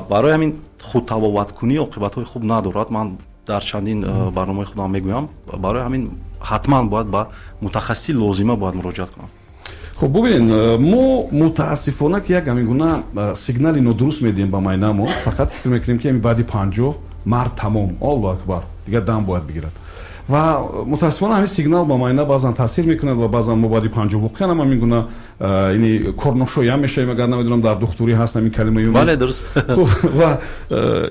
Барои ҳамин худтабобаткунӣ оқибатҳои хуб надорад. Ман дар чандин барномаи худам мегӯям, барои ҳамин ҳатман бояд ба мутахассиси лозима бояд муроҷиат кунам. хуб, бубинед, мо мутаассифона ки як ҳамин гуна сигнали нодуруст медиҳем ба майнамо, фақат фикр мекунем ки баъди 50 мард тамом, Аллоҳу акбар, дигар дам бояд бигирад. ва мутаассифона ҳамин сигнал ба майна баъзан таъсир мекунад ва баъзан мо баъди 50 воқеан ҳам ҳамин гуна ини корношоям мешавем, агар намедонам дар духтурӣ ҳаст ҳамин калима ё бале дуруст. ва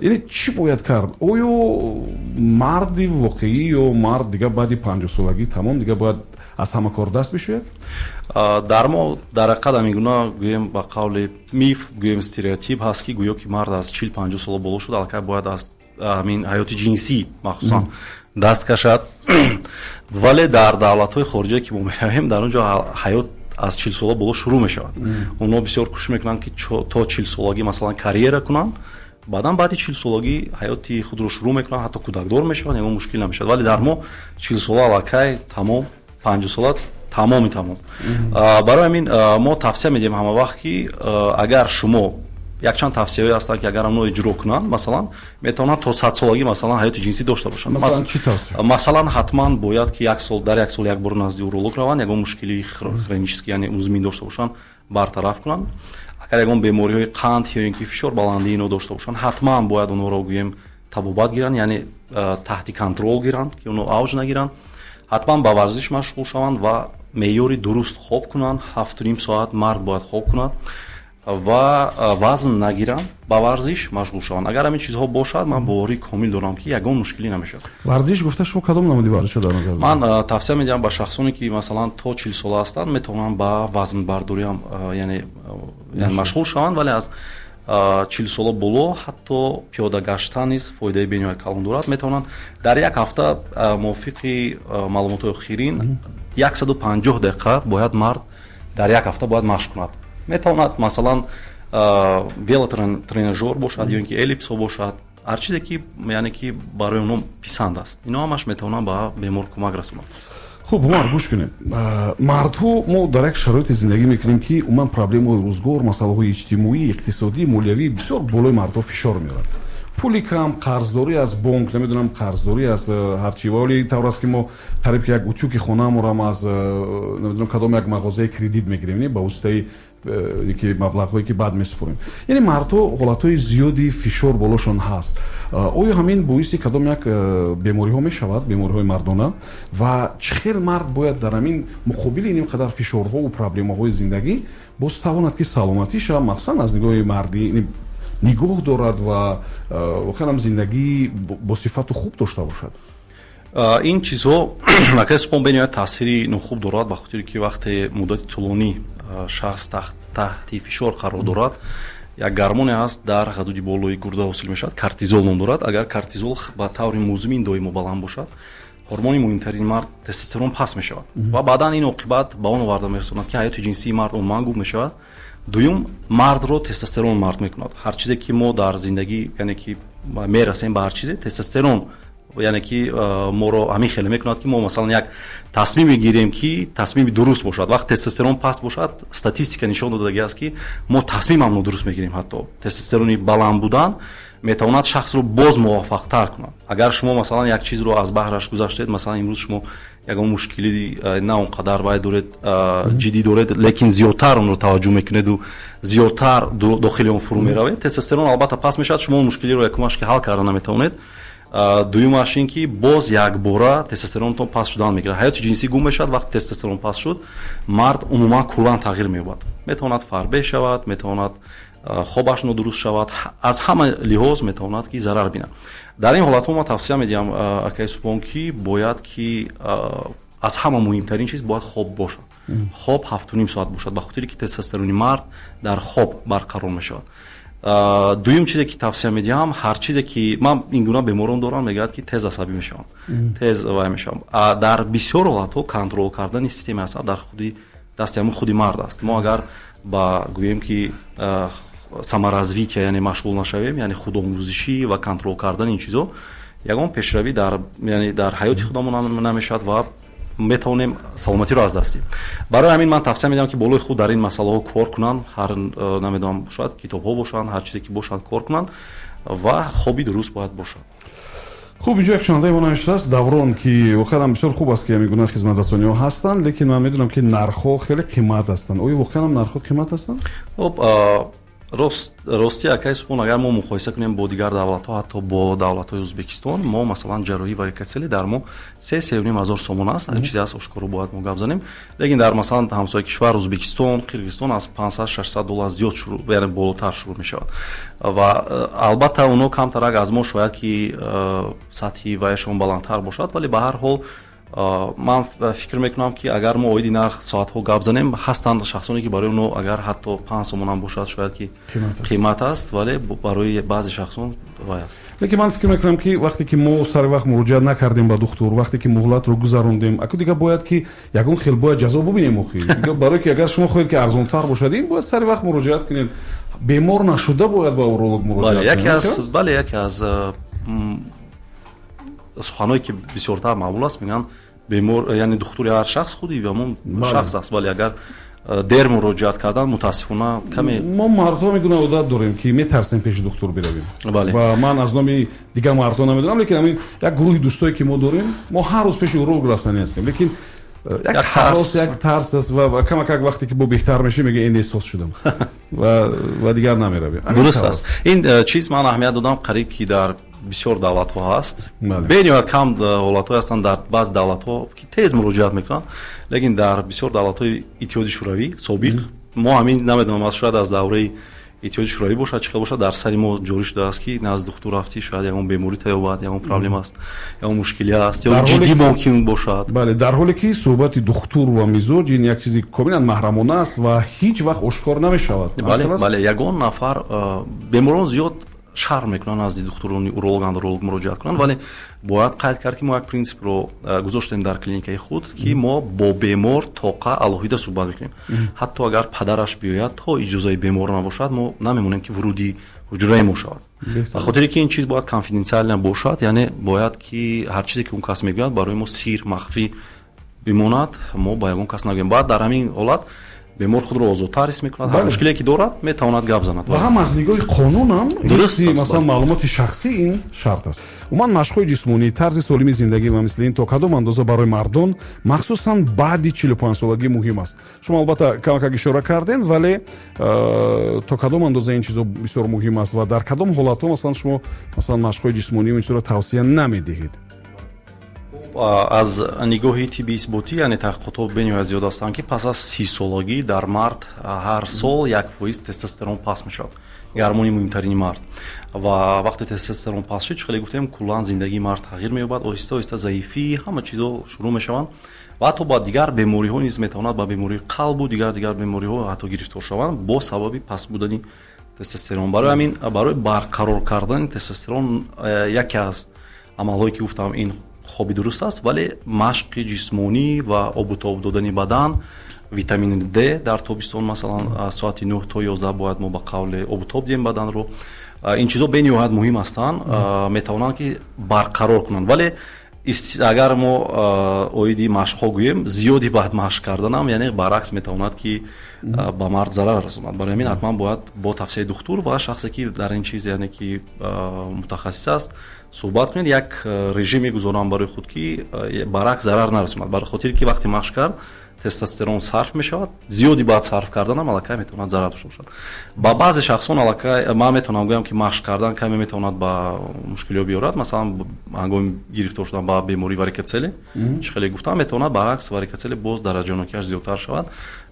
ини чӣ бояд кард? оё марди воқеӣ ё мард дигар баъди 50 солагӣ тамом дигар бояд аз ҳама кор даст бишояд? дар мо дар ҳақиқат ҳамин гуна гӯем ба қавли миф, гӯем стереотип ҳаст ки гӯё ки мард аз 40-50 сола боло шуд аллакай бояд аз ҳамин ҳаёти ҷинсӣ махсусан даст кашад. вале дар давлатҳои хориҷие ки мо меравем, дар он ҷо ҳаёт аз 40 сола боло шурӯъ мешавад. онҳо бисёр кӯшиш мекунанд ки то 40 солагӣ масалан карьера кунанд, баъдан баъди 40 солагӣ ҳаёти худро шурӯъ мекунанд, ҳатто кӯдакдор мешаванд, ягон мушкил намешавад. вале дар мо 40 сола аллакай тамом, 50 сола тамоми тамом. барои ҳамин мо тавсия медиҳем ҳама вақт ки агар шумо якчанд тавсияҳое ҳастанд ки агар онҳо иҷро кунанд, масалан метавонанд то 100 солагӣ масалан ҳаёти ҷинсӣ дошта бошанд. масалан ҳатман бояд ки дар як сол як бор назди уролог раванд, ягон мушкили хронически яъне музмин дошта бошанд, бартараф кунанд. агар ягон бемориҳои қанд ё ин ки фишор баландӣ ино дошта бошанд, ҳатман бояд онҳоро гӯем табобат гиранд, яъне таҳти контрол гиранд ки онҳо авҷ нагиранд. ҳатман ба варзиш машғул шаванд ва меъёри дуруст хоб кунанд. 7.5 соат мард бояд хоб кунад ва вазн нагиранд, ба варзиш машғул шаванд. агар ҳамин чизҳо бошад, ман боварии комил дорам ки ягон мушкилӣ намешавад. варзиш гуфта шумо кадом намуди варзиша дар назар? ман тавсия медиҳам ба шахсоне ки масалан то 40 сола ҳастанд, метавонанд ба вазнбардорӣ ҳам яъне машғул шаванд, вале аз 40 сола боло ҳатто пиёда гаштан низ фоидаи бениҳоят калон дорад. метавонанд дар як ҳафта мувофиқи маълумотҳои охирин 150 дақиқа бояд мард дар як ҳафта бояд машқ кунад. метавонад масалан велотренажер бошад ё ин ки эллипсо бошад, ҳар чизе ки яъне ки барои онҳо писанд аст, ино ҳамаш метавонад ба бемор кӯмак расонад. хуб умар гӯш кунед, мардҳо мо дар як шароити зиндагӣ мекунем ки умуман проблемаҳои рӯзгор, масъалаҳои иҷтимоӣ, иқтисодӣ, молиявӣ бисёр болои мардҳо фишор меорад. пули кам, қарздорӣ аз бонк, намедонам қарздорӣ аз ҳарчӣ, вале тавр аст ки мо қариб ки як утюки хонаамонам аз намедонам кадом як мағозаи кредит мегирем ба воситаи ки маблағҳое ки баъд месупорем. яъне мардҳо ҳолатҳои зиёди фишор болошон ҳаст. оё ҳамин боиси кадом як бемориҳо мешавад, бемориҳои мардона, ва чӣ хел мард бояд дар ҳамин муқобили ин қадар фишорҳову проблемаҳои зиндагӣ боз тавонад ки саломатиша махсусан аз нигоҳи мардӣ нигоҳ дорад ва вохелам зиндагӣ бо сифату хуб дошта бошад. ин чизҳо акай субҳон бениҳоят таъсири нохуб дорад, ба хотире ки вақте муддати тӯлонӣ шахс таҳти фишор қарор дорад, як гормоне ҳаст дар ҳадуди болои гурда ҳосил мешавад, кортизол ном дорад. агар кортизол ба таври музмин доимо баланд бошад, ҳормони муҳимтарин мард тестостерон паст мешавад ва баъдан ин оқибат ба он оварда мерасонад ки ҳаёти ҷинсии мард онмангуб мешавад. дуюм, мардро тестостерон мард мекунад. ҳар чизе ки мо дар зиндагӣ яъне ки мерасем ба ҳар чизе, тестостерон яъне ки моро ҳамин хеле мекунад ки мо масалан як тасмиме гирем ки тасмими дуруст бошад. вақте тестостерон паст бошад, статистика нишон додагиаст ки мо тасмимам нодуруст мегирем. ҳатто тестостерони баланд будан метавонад шахсро боз муваффақтар кунад. агар шумо масалан як чизро аз баҳраш гузаштед, масалан имрӯз шумо ягон мушкили на он қадар вай доред, ҷиддӣ доред, лекин зиёдтар онро таваҷҷӯҳ мекунеду зиёдтар дохили он фурӯ меравед, тестостерон албатта паст мешавад, шумо он мушкилиро якумаш ки ҳал карда наметавонед. дуюмаш ин ки боз як бора тестостеронтон паст шудан мегирад, ҳаёти ҷинсӣ гум мешавад. вақти тестостерон паст шуд, мард умуман куллан тағйир меёбад, метавонад фарбе шавад, метавонад хобаш нодуруст шавад, аз ҳама лиҳоз метавонад ки зарар бинад. дар ин ҳолатҳо ман тавсия медиҳам акай субҳон ки бояд ки аз ҳама муҳимтарин чиз бояд хоб бошад. хоб 7.5 соат бошад, ба хотире ки тестостерони мард дар хоб барқарор мешавад. дуюм чизе ки тавсия медиҳам, ҳар чизе ки ман ин гуна беморон дорам, мегӯяд ки тез асабӣ мешавам, тез вай мешавам. дар бисёр ҳолатҳо контрол кардани системаи асаб дар дасти ҳамин худи мард аст. мо агар ба гӯем ки саморазвития яъне машғул нашавем, яъне худомӯзишӣ ва контрол кардани ин чизо, ягон пешравӣ дар ҳаёти худамон намешавад ва метавонем саломатиро аз даст диҳем. барои ҳамин ман тавсия медиҳам ки болои худ дар ин масъалаҳо кор кунанд, ҳар намедонам шояд китобҳо бошанд, ҳар чизе ки бошанд кор кунанд ва хоби дуруст бояд бошад. хуб, инҷо як шунавандаи мо навиштааст Даврон, ки воқеан бисёр хуб аст ки ҳамин гуна хизматрасониҳо ҳастанд, лекин ман медонам ки нархҳо хеле қимат ҳастанд. оё воқеан нархҳо қимат ҳастанд? рости акай субҳон, агар мо муқоиса кунем бо дигар давлатҳо, ҳатто бо давлатҳои Ӯзбекистон, мо масалан ҷарроҳӣ варикатсели дар мо 3-3.5 ҳазор сомон аст. ин чизе аст ошкоро бояд мо гап занем, лекин дар масалан ҳамсояи кишвар Ӯзбекистон, Қирғизистон аз $500-600 зиёд шурӯъ, яъне болотар шурӯъ мешавад. ва албатта онҳо камтарак аз мо шояд ки сатҳи вайашон баландтар бошад, вале ба ҳар ҳол ман фикр мекунам ки агар мо оиди нарх соатҳо гап занем, ҳастанд шахсоне ки барои онҳо агар ҳатто 5 сомон ҳам бошад шояд ки қимат аст, вале барои баъзе шахсон вай аст. лекин ман фикр мекунам ки вақте ки мо сари вақт муроҷиат накардем ба духтур, вақте ки муҳлатро гузарондем, аку дига бояд ки ягон хел бояд ҷазо бубинем. охи барое ки агар шумо хоҳед ки арзонтар бошад, ин бояд сари вақт муроҷиат кунед. бемор нашуда бояд ба уролог муроҷиат кунед. бале яке аз суханое ки бисёртар мақбул аст, мегӯянд бемор яъне духтури ҳар шахс худи ҳамон шахс аст, вале агар дер муроҷиат кардан мутаассифона каме мо мардҳо мегӯна одат дорем ки метарсем пеши духтур биравем. ва ман аз номи дигар мардҳо намедонам, лекин ҳамин як гурӯҳи дӯстое ки мо дорем, мо ҳар рӯз пеши уролог рафтани ҳастем, лекин як ҳарос, як тарс аст ва камакак вақте ки бо беҳтар мешем мега ин эҳсос шудам ва дигар намеравем. дуруст аст. ин чиз ман аҳамият додам, қариб ки дар бисёр давлатҳо ҳаст. бениҳоят кам ҳолатҳое ҳастанд дар баъзе давлатҳо ки тез муроҷиат мекунанд, лекин дар бисёр давлатҳои иттиҳоди шӯравӣ собиқ, мо ҳамин намедонам, шояд аз давраи иттиҳоди шӯравӣ бошад, чихел бошад, дар сари мо ҷорӣ шудааст ки назди духтур рафтӣ, шояд ягон беморӣ таёбад, ягон проблем аст, ягон мушкилӣ аст, ё ҷиддӣ мумкин бошад. бале, дар ҳоле ки суҳбати духтур ва мизоҷ ин як чизи комилан маҳрамона аст ва ҳеҷ вақт ошкор намешавад. бале, ягон нафар беморон зиёд шарм мекунанд назди духтурони уролог андролог муроҷиат кунанд, вале бояд қайд кард ки мо як принципро гузоштем дар клиникаи худ ки мо бо бемор тоқа алоҳида суҳбат мекунем. ҳатто агар падараш биёяд то иҷозаи бемор набошад мо намемонем ки вуруди ҳуҷраи мо шавад. ба хотире ки ин чиз бояд конфиденсиалия бошад, яъне бояд ки ҳар чизе ки он кас мегӯяд барои мо сир махфӣ бимонад, мо ба ягон кас нагӯем. Баъд дар ҳамин ҳолат бемор худро озодтар ҳис мекунад, ҳар мушкиле ки дорад метавонад гап занад. ва ҳам аз нигоҳи қонун ҳам масалан маълумоти шахсӣ ин шарт аст. умуман машқҳои ҷисмонӣ, тарзи солими зиндагӣ ва мисли ин то кадом андоза барои мардон махсусан баъди 45-солагӣ муҳим аст? шумо албатта камакак ишора кардем, вале то кадом андоза ин чизо бисёр муҳим аст ва дар кадом ҳолатҳо масалан шумо масалан машқҳои ҷисмонӣ ин чизро тавсия намедиҳед? аз нигоҳи тибби исботӣ, яъне таҳқиқотҳо бениҳоят зиёд ҳастанд ки пас аз 30-солагӣ дар мард ҳар сол 1% тестостерон паст мешавад, гормони муҳимтарини мард. ва вақте тестостерон паст шуд, хеле гуфтем куллан зиндагии мард тағйир меёбад, оҳиста оҳиста заифӣ ҳама чизо шурӯъ мешаванд ва ҳатто ба дигар бемориҳо низ метавонад, ба бемории қалбу дигар бемориҳо ҳатто гирифтор шаванд бо сабаби паст будани тестостерон. барои ҳамин барои барқарор кардани тестостерон яке аз амалҳое ки гуфтам ин хоби дуруст аст, вале машқи ҷисмонӣ ва обутоб додани бадан, витамини Д дар тобистон масалан соати 9 то 11 бояд мо ба қавле обутоб диҳем баданро. ин чизо бениҳоят муҳим ҳастанд, метавонанд ки барқарор кунанд, вале агар мо оиди машқҳо гӯем, зиёди баъд машқ карданам, яъне баръакс метавонад ки ба мард зарар расонад. барои ҳамин ҳатман бояд бо тавсияи духтур ва шахсе ки дар ин чиз яъне ки мутахассис аст суҳбат кунед, як режим мегузорам барои худ ки баръакс зарар нарасонад. барои хотире ки вақте машқ кард тестостерон сарф мешавад, зиёди баъд сарф карданам аллакай метавонад зарар дошта бошад. ба баъзе шахсон аллакай ман метавонам гӯям ки машқ кардан каме метавонад ба мушкилиҳо биёрад, масалан ҳангоми гирифтор шудан ба бемории варикоцеле чӣ хеле гуфтам, метавонад баръакс варикоцеле боз дараҷонокиаш зиёдтар шавад,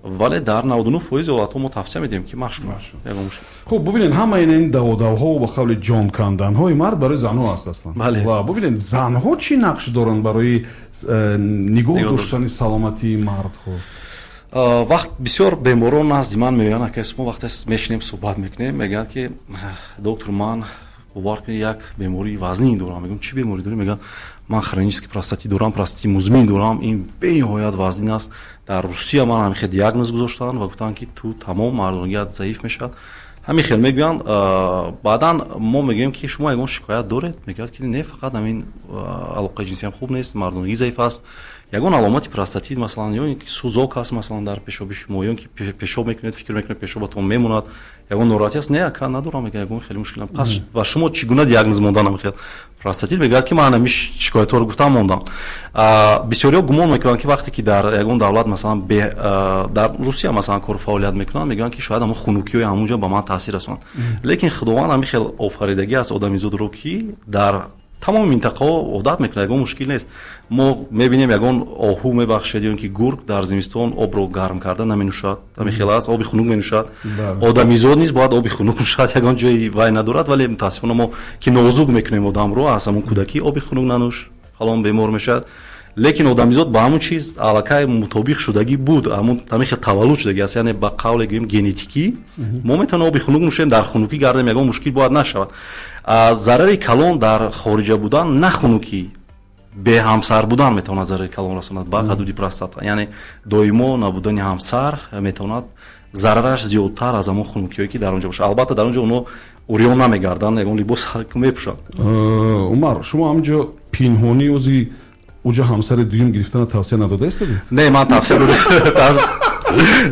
вале дар 99% ҳолатҳо мо тавсия медиҳем ки машқ ягон мушкил. хуб бубинед, ҳама ин даводавҳо ба қавли ҷонканданҳои мард барои занҳо аст аслан. ва бубинед занҳо чӣ нақш доранд барои нигоҳ доштани саломатии мардҳо? вақт бисёр беморон назди ман меоянд, акас мо вақте мешинем суҳбат мекунем, мегӯянд ки доктор ман бовар кунед як бемории вазнин дорам. мегӯям чӣ беморӣ дорӣ? мегӯянд ман хронический простатит дорам, простатити музмин дорам, ин бениҳоят вазнин аст. дар Русия ман ҳамин хел диагноз гузоштанд ва гуфтанд ки ту тамом мардонагият заиф мешавад. ҳамин хел мегӯянд. баъдан мо мегӯем ки шумо ягон шикоят доред? мегӯяд ки не, фақат ҳамин алоқаи ҷинсиям хуб нест, мардонагӣ заиф аст. ягон аломати простатит масалан ё ин ки сӯзок аст масалан дар пешоби шумо, ё ин ки пешоб мекунед, фикр мекунед пешобатон мемонад, ягон нороҳатӣ аст? Не, ака надорам, мегӯяд ягон хеле мушкилам. пас ва шумо чӣ гуна диагноз мондан ҳамин хел простатит? мегӯяд ки ман ҳамин шикоятҳоро гуфтам мондам. бисёриҳо гумон мекунанд ки вақте ки дар ягон давлат масалан дар Русия масалан кор фаъолият мекунанд, мегӯянд ки шояд ҳамон хунукиҳои ҳамунҷо ба ман таъсир расонанд. лекин худованд ҳамин хел офаридагӣ аз одамизодро ки дар тамоми минтақаҳо одат мекунад, ягон мушкил нест. мо мебинем ягон оҳу мебахшед ё ин ки гург дар зимистон обро гарм карда наменӯшад, ҳамин хел аст, оби хунук менӯшад. одамизод низ бояд оби хунук нӯшад, ягон ҷои вай надорад, вале мутаассифона мо ки нозук мекунем одамро, аз ҳамон кӯдакӣ оби хунук нанӯш, фалон бемор мешавад. лекин одамизод ба ҳамон чиз аллакай мутобиқ шудагӣ буд, ҳамин хел таваллуд шудагӣ аст, яъне ба қавле гӯем генетикӣ мо метавонем оби хунук нӯшем, дар хунукӣ гардем, ягон мушкил бояд нашавад. зарари калон дар хориҷа будан, на хунукӣ, беҳамсар будан метавонад зарари калон расонад ба ҳадуди простата, яъне доимо набудани ҳамсар метавонад зарараш зиёдтар аз ҳамон хунукиҳое ки дар он ҷо бошад. албатта дар он ҷо оно урён намегарданд, ягон либос мепӯшанд. умар, шумо ҳамҷо пинҳонӣ ози уҷа ҳамсари дуюм гирифтана тавсия надодаистед? не, ман тавсия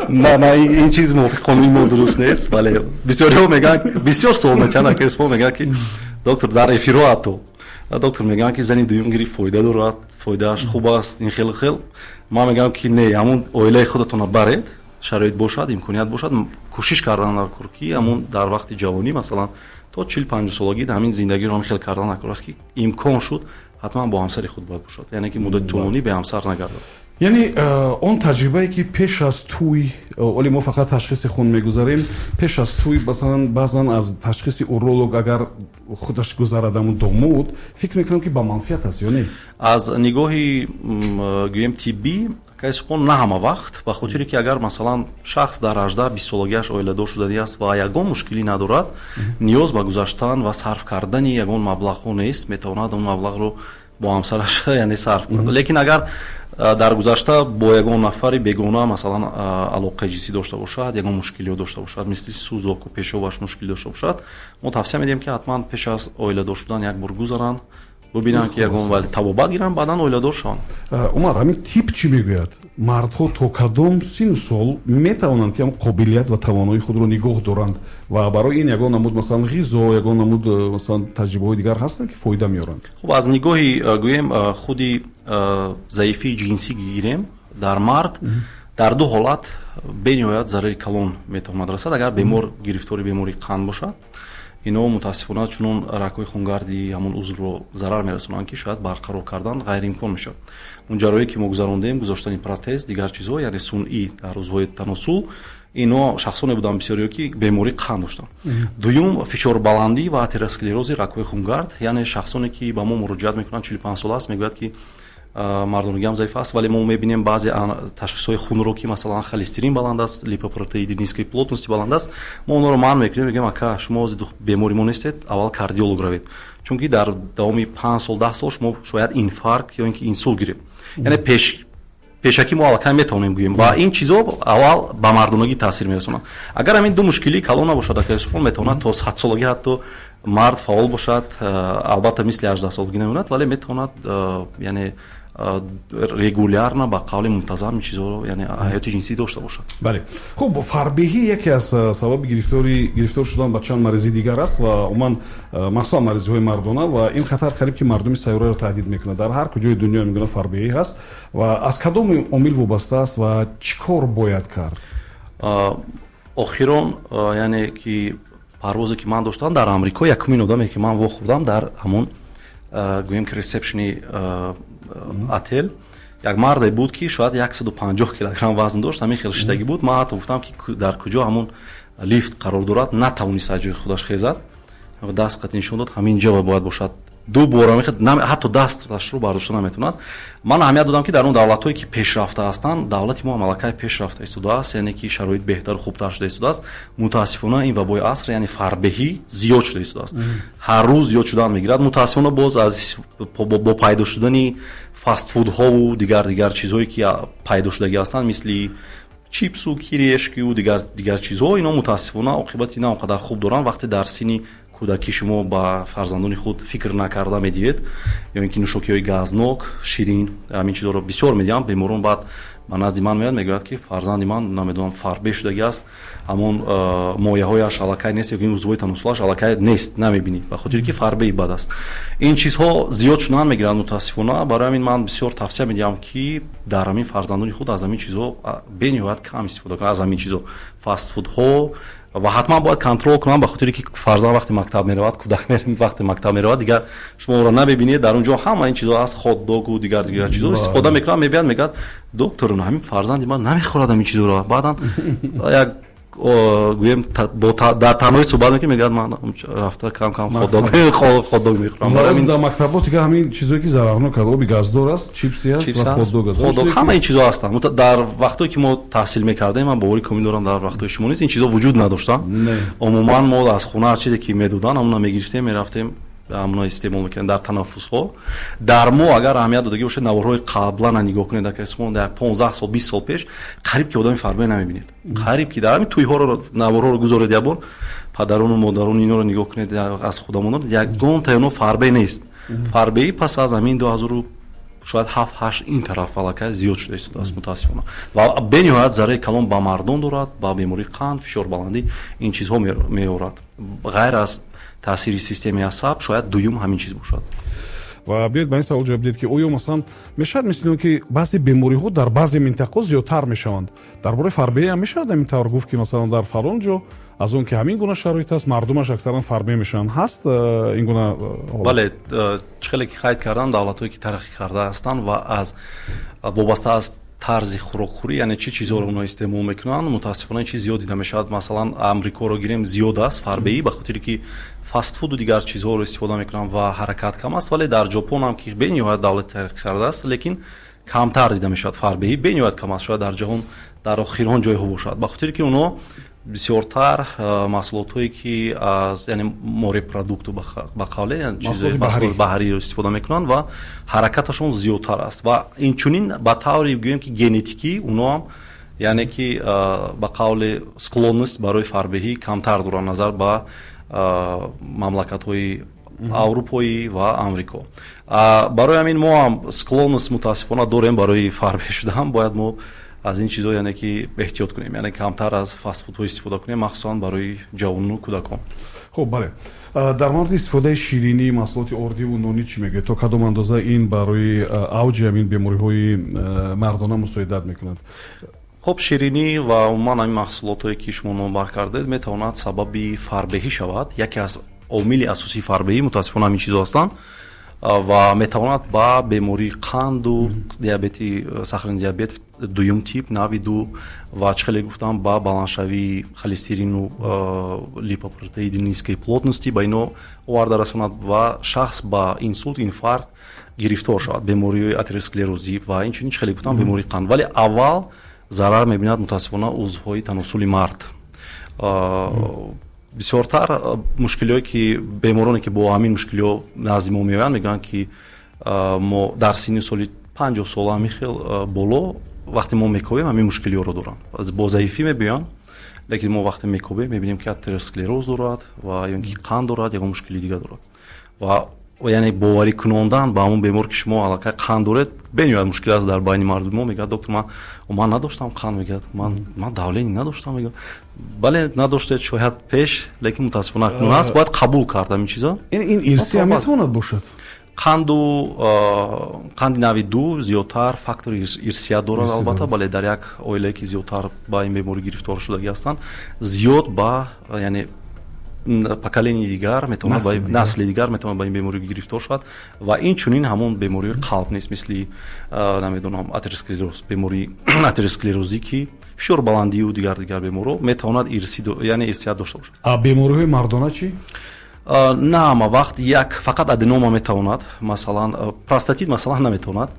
не, ин чиз мувофиқи қонуни мо дуруст нест, вале бисёриҳо мегӯянд, бисёр суол мечананд, ки мо мегӯянд ки доктор дар эфиро ҳатто доктор мегӯянд ки зани дуюм гирифт фоида дорад, фоидааш хуб аст, ин хел ман мегӯям ки не, ҳамун оилаи худатонро баред, шароит бошад, имконият бошад, кӯшиш кардан накор ки ҳамун дар вақти ҷавонӣ масалан то 40-50 солагӣ ҳамин зиндагиро ҳамин хел кардан накор аст ки имкон шуд ҳатман бо ҳамсари худ бояд бошад, яъне ки муддати тӯлонӣ беҳамсар нагардад. яъне он таҷрибае ки пеш аз тӯй, оле мо фақат ташхиси хун мегузарем, пеш аз тӯй масалан баъзан аз ташхиси уролог агар худаш гузарад амун домуд, фикр мекунам ки ба манфиат аст ё не? аз нигоҳи гӯем тиббӣ кайсукон на ҳама вақт ба хотире ки агар масалан шахс дар 18-20 солагиаш оиладор шудааст ва ягон мушкилӣ надорад, ниёз ба гузаштан ва сарф кардани ягон маблағҳо нест, метавонад он маблағро бо ҳамсараш яъне сарф кунад. Лекин агар дар гузашта бо ягон нафари бегона масалан алоқаи ҷинсӣ дошта бошад, ягон мушкилиё дошта бошад, мисли сӯзоку пешобаш мушкил дошта бошад, мо тавсия медиҳем ки ҳатман пеш аз оиладор шудан як бор гузаранд, бубинанд ки ягон вали табобат гиранд, баъдан оиладор шаванд. Умар, ҳамин тип чӣ мегӯяд? Мардҳо то кадом сину сол метавонанд ки ҳам қобилият ва тавоноии худро нигоҳ доранд ва барои ин ягон намуд масалан ғизо, ягон намуд масалан таҷрибаҳои дигар ҳастанд ки фоида меёранд? Хуб, аз нигоҳи гӯем худи заифии ҷинсӣ гирем, дар мард дар ду ҳолат бениҳоят зарари калон метавонад расад. Агар бемор гирифтори бемории қанд бошад, ино мутаассифона чунон ракҳои хунгарди ҳамон узвро зарар мерасонанд ки шояд барқарор кардан ғайриимкон мешавад. Он ҷароие ки мо гузарондем, гузоштани протез, дигар чизҳо, яъне сунъӣ дар узвҳои таносул, ино шахсоне буданд бисёриё ки бемории қанд доштанд. Дуюм, фишорбаландӣ ва атеросклерози ракҳои хунгард, яъне шахсоне ки ба мо муроҷиат мекунанд 45 сола аст, мегӯяд ки мардонагиам заиф аст, вале мо мебинем баъзе ташхисҳои хунро ки масалан холестерин баланд аст, липопротеиди низкии плотности баланд аст, мо онҳоро манъ мекунем, мегӯем ака шумо зидду бемори мо нестед, аввал кардиолог равед, чунки дар давоми 5 сол 10 сол шумо шояд инфаркт ё ин ки инсулт гиред. Яъне пешакӣ мо аллакай метавонем гӯем ва ин чизҳо аввал ба мардонагӣ таъсир мерасонанд. Агар ҳамин ду мушкилӣ калон набошад, акасухон метавонад то 100 солагӣ ҳатто мард фаъол бошад, албатта мисли 18 солагӣ намеонад, вале метавонад яъне регулярно ба қавли мунтазам ин чизҳоро яъне ҳаёти ҷинсӣ дошта бошад. Бале. Хуб, фарбеҳӣ яке аз сабаби гирифтор шудан ба чанд маразӣ дигар аст ва умуман махсусан маризиҳои мардона ва ин хатар қариб ки мардуми сайёраро таҳдид мекунад. Дар ҳар куҷои дунё ин гуна фарбеҳӣ ҳаст ва аз кадом омил вобаста аст ва чӣ кор бояд кард? Охирон яъне ки парвозе ки ман доштам дар Амрико, якумин одаме ки ман вохӯрдам дар ҳамон гӯем ки ресепшни отел, як марде буд ки шояд 150 килограмм вазн дошт, ҳамин хел шидагӣ буд. Ман ҳатто гуфтам ки дар куҷо ҳамон лифт қарор дорад, натавонист аз ҷои худаш хезад, даст қат нишон дод, ҳамин ҷо бояд бошад. ду бора ҳатто дасташро бардошта наметавонад. Ман аҳамият додам ки дар он давлатҳое ки пешрафта ҳастанд, давлати мо амалакай пешрафта истодааст, яъне ки шароит беҳтару хубтар шуда истодааст. Мутаассифона ин вабои аср, яъне фарбеҳӣ зиёд шуда истодааст. ҳар рӯз зиёд шудан мегирад. Мутаассифона боз аз бо пайдо шудани фастфудҳову дигар чизҳое ки пайдо шудагӣ ҳастанд, мисли чипсу, кирешкию дигар чизҳо, ино мутаассифона оқибати на он қадар хуб доранд. Вақте дар синни кӯдакӣ шумо ба фарзандони худ фикр накарда медиҳед, ё ин ки нӯшокиҳои газнок, ширин, ҳамин чизҳоро бисёр медиҳам. Беморон баъд ба назди ман меояд, мегӯяд ки фарзанди ман намедонам фарбеҳ шудагӣ аст, ҳамон мояҳояш аллакай нест, ё ки узвҳои таносулаш аллакай нест, намебинӣ, ба хотире ки фарбеҳи бад аст. Ин чизҳо зиёд шудан мегиранд мутаассифона. Барои ҳамин ман бисёр тавсия медиҳам ки дар ҳамин фарзандони худ аз ҳамин чизҳо бениҳоят кам истифода кунанд, аз ҳамин чизҳо фастфудҳо, ва ҳатман бояд контрол кунам, ба хотире ки фарзанд вақте мактаб меравад, кӯдак вақте мактаб меравад, дигар шумо онро набибинед, дар он ҷо ҳама ин чизҳо аз хот-догу дигар чизҳо истифода мекунанд. Мебияд мегӯяд доктор, ҳамин фарзанди ман намехӯрад ҳамин чизҳоро. баъдан як гӯем дар танҳоӣ суҳбат мекунем, мегӯяд ман рафта кам хот-дог мехӯрам. Барои дар мактабот дигар ҳамин чизҳое ки зарарнок аст, оби газдор аст, чипси аст ва хот-дог аст. Ҳама ин чизҳо ҳастанд. Дар вақтое ки мо таҳсил мекардем, ман боварӣ комил дорам дар вақтҳои шумо низ ин чизҳо вуҷуд надоштанд. Умуман мо аз хона ҳар чизе ки медоданд ҳамона мегирифтем, мерафтем, ҳамона истеъмол мекардем дар танаффусҳо. Дар мо агар аҳамият додагӣ бошад, наварҳои қаблана нигоҳ кунед, як 15 сол 20 сол пеш, қариб ки одами фарбеҳ намебинед. қариб ки дар ҳамин тӯйҳоро наварҳоро гузоред, як бор падарону модарону иноро нигоҳ кунед, аз худамон ягон таёно фарбеҳ нест. Фарбеҳӣ пас аз ҳамин 2000 шояд 7-8 ин тараф аллакай зиёд шуда истодааст мутаассифона. Ва бениҳоят зарари калон ба мардон дорад, ба бемории қанд, фишорбаландӣ, ин чизҳо меорад. ғайр аз таъсири системаи асаб, шояд дуюм ҳамин чиз бошад. ва биёед ба ин савол ҷавоб диҳед ки оё масалан мешавад мисли он ки баъзе бемориҳо дар баъзе минтақаҳо зиёдтар мешаванд. дар бораи фарбеҳӣ ам мешавад ҳамин тавр гуфт ки масалан дар фалон ҷо аз он ки ҳамин гуна шароит аст, мардумаш аксаран фарбеҳ мешаванд. ҳаст ин гуна ҳолат? бале, чӣ ки қайд кардам, давлатҳое ки тараққӣ карда ҳастанд ва аз вобаста аз тарзи хӯрокхӯрӣ, яъне чӣ чизҳоро онҳо истеъмол мекунанд, мутаассифона ин чиз зиёд дида мешавад. Масалан Амрикоро гирем, зиёд аст фарбеҳӣ, ба хотире ки фастфуду дигар чизҳоро истифода мекунанд ва ҳаракат кам аст. вале дар ҷопон ҳам ки бениҳоят давлати тараққӣ карда аст, лекин камтар дида мешавад фарбеҳӣ бениҳоят кам аст, шояд дар ҷаҳон дар охирон ҷойҳо бошад, ба хотире ки онҳо бисёртар маҳсулотҳое ки аз яъне морепродукту ба қавле чизои маҳсулоти баҳриро истифода мекунанд ва ҳаракаташон зиёдтар аст ва инчунин ба таври гӯем ки генетикӣ онҳо ҳам яъне ки ба қавле склонност барои фарбеҳӣ камтар доранд назар ба мамлакатҳои аврупоӣ ва амрико. Барои ҳамин мо ҳам склонност мутаассифона дорем барои фарбеҳ шудан. Бояд мо аз ин чизо яъне ки эҳтиёт кунем, яъне камтар аз фастфудҳо истифода кунем, махсусан барои ҷавону кӯдакон. Хуб, бале. Дар мавриди истифодаи ширинӣ, маҳсулоти ордиву нонӣ чӣ мегӯед? То кадом андоза ин барои авҷи ҳамин бемориҳои мардона мусоидат мекунад? хуб, ширинӣ ва умуман ҳамин маҳсулотое ки шумо номбар кардед метавонад сабаби фарбеҳӣ шавад. Яке аз омили асосии фарбеҳӣ мутаассифона ҳамин чизо ҳастанд ва метавонад ба бемории қанду диабети, сахарин диабет дуюм тип, нави ду ва чӣ хеле гуфтам ба баландшавии холестерину липопротеиди низкой плотности ба ино оварда расонад ва шахс ба инсулт, инфаркт гирифтор шавад, бемориҳои атеросклерозӣ ва инчунин чӣ хеле гуфтам бемории қанд. Вале аввал зарар мебинад мутаассифона узвҳои таносули мард. бисёртар мушкилие ки бемороне ки бо ҳамин мушкилиҳо назди мо меоянд мегӯянд ки мо дар синни соли 50 сола ҳамин хел боло вақте мо мекобем ҳамин мушкилиҳоро доранд, бо заифӣ мебиёянд, лекин мо вақте мекобем мебинем ки атеросклероз дорад ва ё ки қанд дорад ягон мушкили дига дорад ва яъне боварӣ кунондан ба ҳамон бемор ки шумо аллакай қанд доред бениҳоят мушкил аст дар байни мардуми мо. Мегӯяд доктор ман надоштам қанд, мегӯяд ман давление надоштам, мегӯяд бале надоштед шояд пеш, лекин мутаассифона акнун аст, бояд қабул кард ҳамин чизо. Ин ирсӣ ҳам метавонад бошад? қанди нави ду зиёдтар фактори ирсият дорад албатта, бале дар як оилае ки зиёдтар ба ин беморӣ гирифтор шудагӣ ҳастанд зиёд ба яъне поколенияи дигар метавонад ба насли дигар метавонад ба ин беморӣ гирифтор шавад ва инчунин ҳамон бемориҳои қалб нест, мисли намедонам атеросклероз, бемории атеросклерозӣ ки фишорбаландию дигар беморҳо метавонад яъне ирсият дошта бошад. Бемориҳои мардона чӣ? На ҳама вақт як фақат аденома метавонад, масалан простатит масалан наметавонад,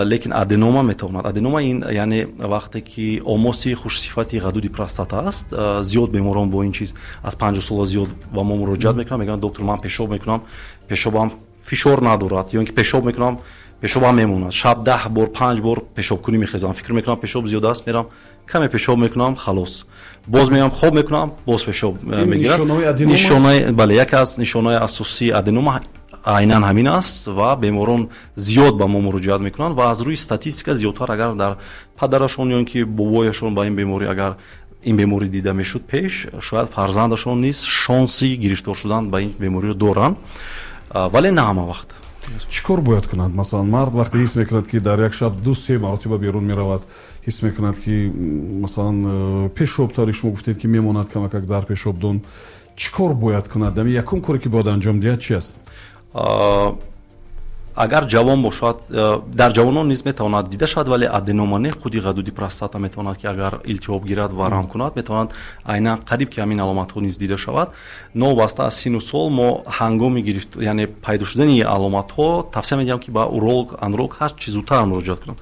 лекин аденома метавонад. Аденома ин яъне вақте ки омоси хушсифати ғадуди простата аст, зиёд беморон бо ин чиз аз 50 сола зиёд ба мо муроҷиат мекунанд, мегӯянд доктор ман пешоб мекунам, пешобам фишор надорад, ё ин ки пешоб мекунам, пешобам мемонад, шаб 10 бор 5 бор пешобкунӣ мехезам, фикр мекунам пешоб зиёд аст, мерам каме пешоб мекунам, халос, боз меам хоб мекунам, боз пешоб мегирад. Нишонаи бале, яке аз нишонаи асосии аденома айнан ҳамин аст ва беморон зиёд ба мо муроҷиат мекунанд ва аз рӯи статистика зиёдтар агар дар падарашон ё ин ки бобояшон ба ин беморӣ агар ин беморӣ дида мешуд пеш, шояд фарзандашон низ шонси гирифтор шудан ба ин бемориро доранд, вале на ҳама вақт. чӣ кор бояд кунад? Масалан мард вақте ҳис мекунад ки дар як шаб 2-3 маротиба берун меравад, ҳис мекунад ки масалан пешобтари шумо гуфтед ки мемонад камакак дар пешобдон, чӣ кор бояд кунад? Якум коре ки бояд анҷом диҳад чӣ аст? агар ҷавон бошад, дар ҷавонон низ метавонад дида шавад, вале аденомане худи ғадуди простата метавонад ки агар илтиҳоб гирад ва рам кунад, метавонад айнан қариб ки ҳамин аломатҳо низ дида шавад. Новобаста аз сину сол мо ҳангоми гирифт яъне пайдо шудани аломатҳо тавсия медиҳам ки ба уролог, андролог ҳар чӣ зудтар муроҷиат кунад,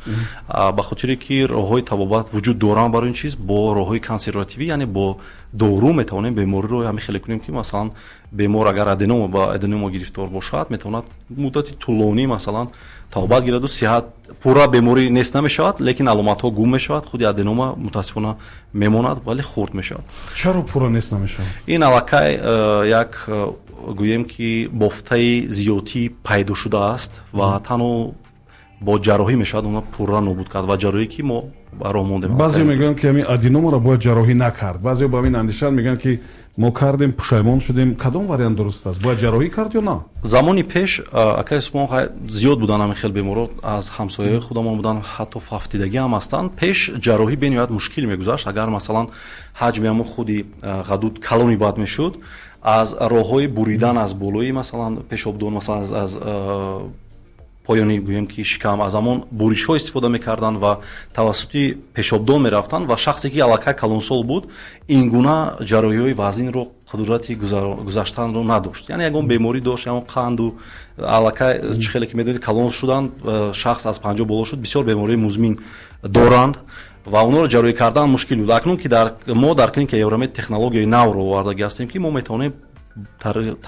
ба хотире ки роҳҳои табобат вуҷуд доранд барои ин чиз. Бо роҳҳои консервативӣ яъне бо дору метавонем бемориро ҳамин хеле кунем ки масалан бемор агар аденома гирифтор бошад метавонад муддати тӯлонӣ масалан табобат гираду сиҳат пурра беморӣ нест намешавад, лекин аломатҳо гум мешавад, худи аденома мутаассифона мемонад вале хурд мешавад. Чаро пурра нест намешавад? Ин аллакай як гӯем ки бофтаи зиёдтӣ пайдо шудааст ва танҳо бо ҷарроҳӣ мешавад онро пурра нобуд кард ва ҷарроҳӣ ки мо роҳ мондем. Баъзе мегӯянд ки ҳамин аденомаро бояд ҷарроҳӣ накард, баъзе ба ҳамин андешаанд мегӯянд ки мо кардем пушаймон шудем. Кадом вариант дуруст аст? Бояд ҷарроҳӣ кард ё на? Замони пеш акаи сумо зиёд буданд ҳамин хел беморо, аз ҳамсояҳои худамон буданд, ҳатто фафтидагӣ ҳам ҳастанд. Пеш ҷарроҳӣ бениҳоят мушкил мегузашт. агар масалан ҳаҷми ҳамон худи ғадуд калони бад мешуд, аз роҳҳои буридан аз болои масалан пешобдон, масалан аз поёни гӯем ки шикам, аз ҳамон буришҳо истифода мекарданд ва тавассути пешобдон мерафтанд ва шахсе ки аллакай калонсол буд ин гуна ҷарроҳиҳои вазнинро қудурати гузаштанро надошт. Яъне ягон беморӣ дошт, ягон қанду аллакай чихеле ки медонед калон шудан, шахс аз 50 боло шуд, бисёр бемории музмин доранд ва онҳоро ҷароӣ кардан мушкил буд. Акнун ки мо дар клиника Евромед технологияи навро овардаги ҳастем ки мо метавонем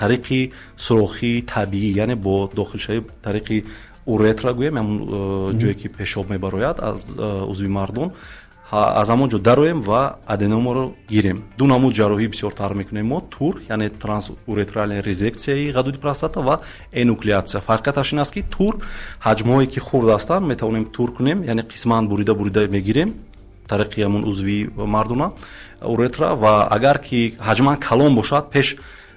тариқи сурохии табиӣ, яъне бо дохилшавӣ тариқи уретра гӯем, ҳамун ҷое ки пешоб мебарояд аз узви мардон, аз ҳамон ҷо дароем ва аденомаро гирем. Ду намуд ҷарроҳӣ бисёртар мекунем мо: тур, яъне трансуретральная резексияи ғадуди простата ва энуклеатсия. Фарқияташ ин аст ки тур ҳаҷмҳое ки хурд ҳастанд метавонем тур кунем, яъне қисман бурида мегирем тариқи ҳамун узви мардона уретра, ва агар ки ҳаҷман калон бошад пеш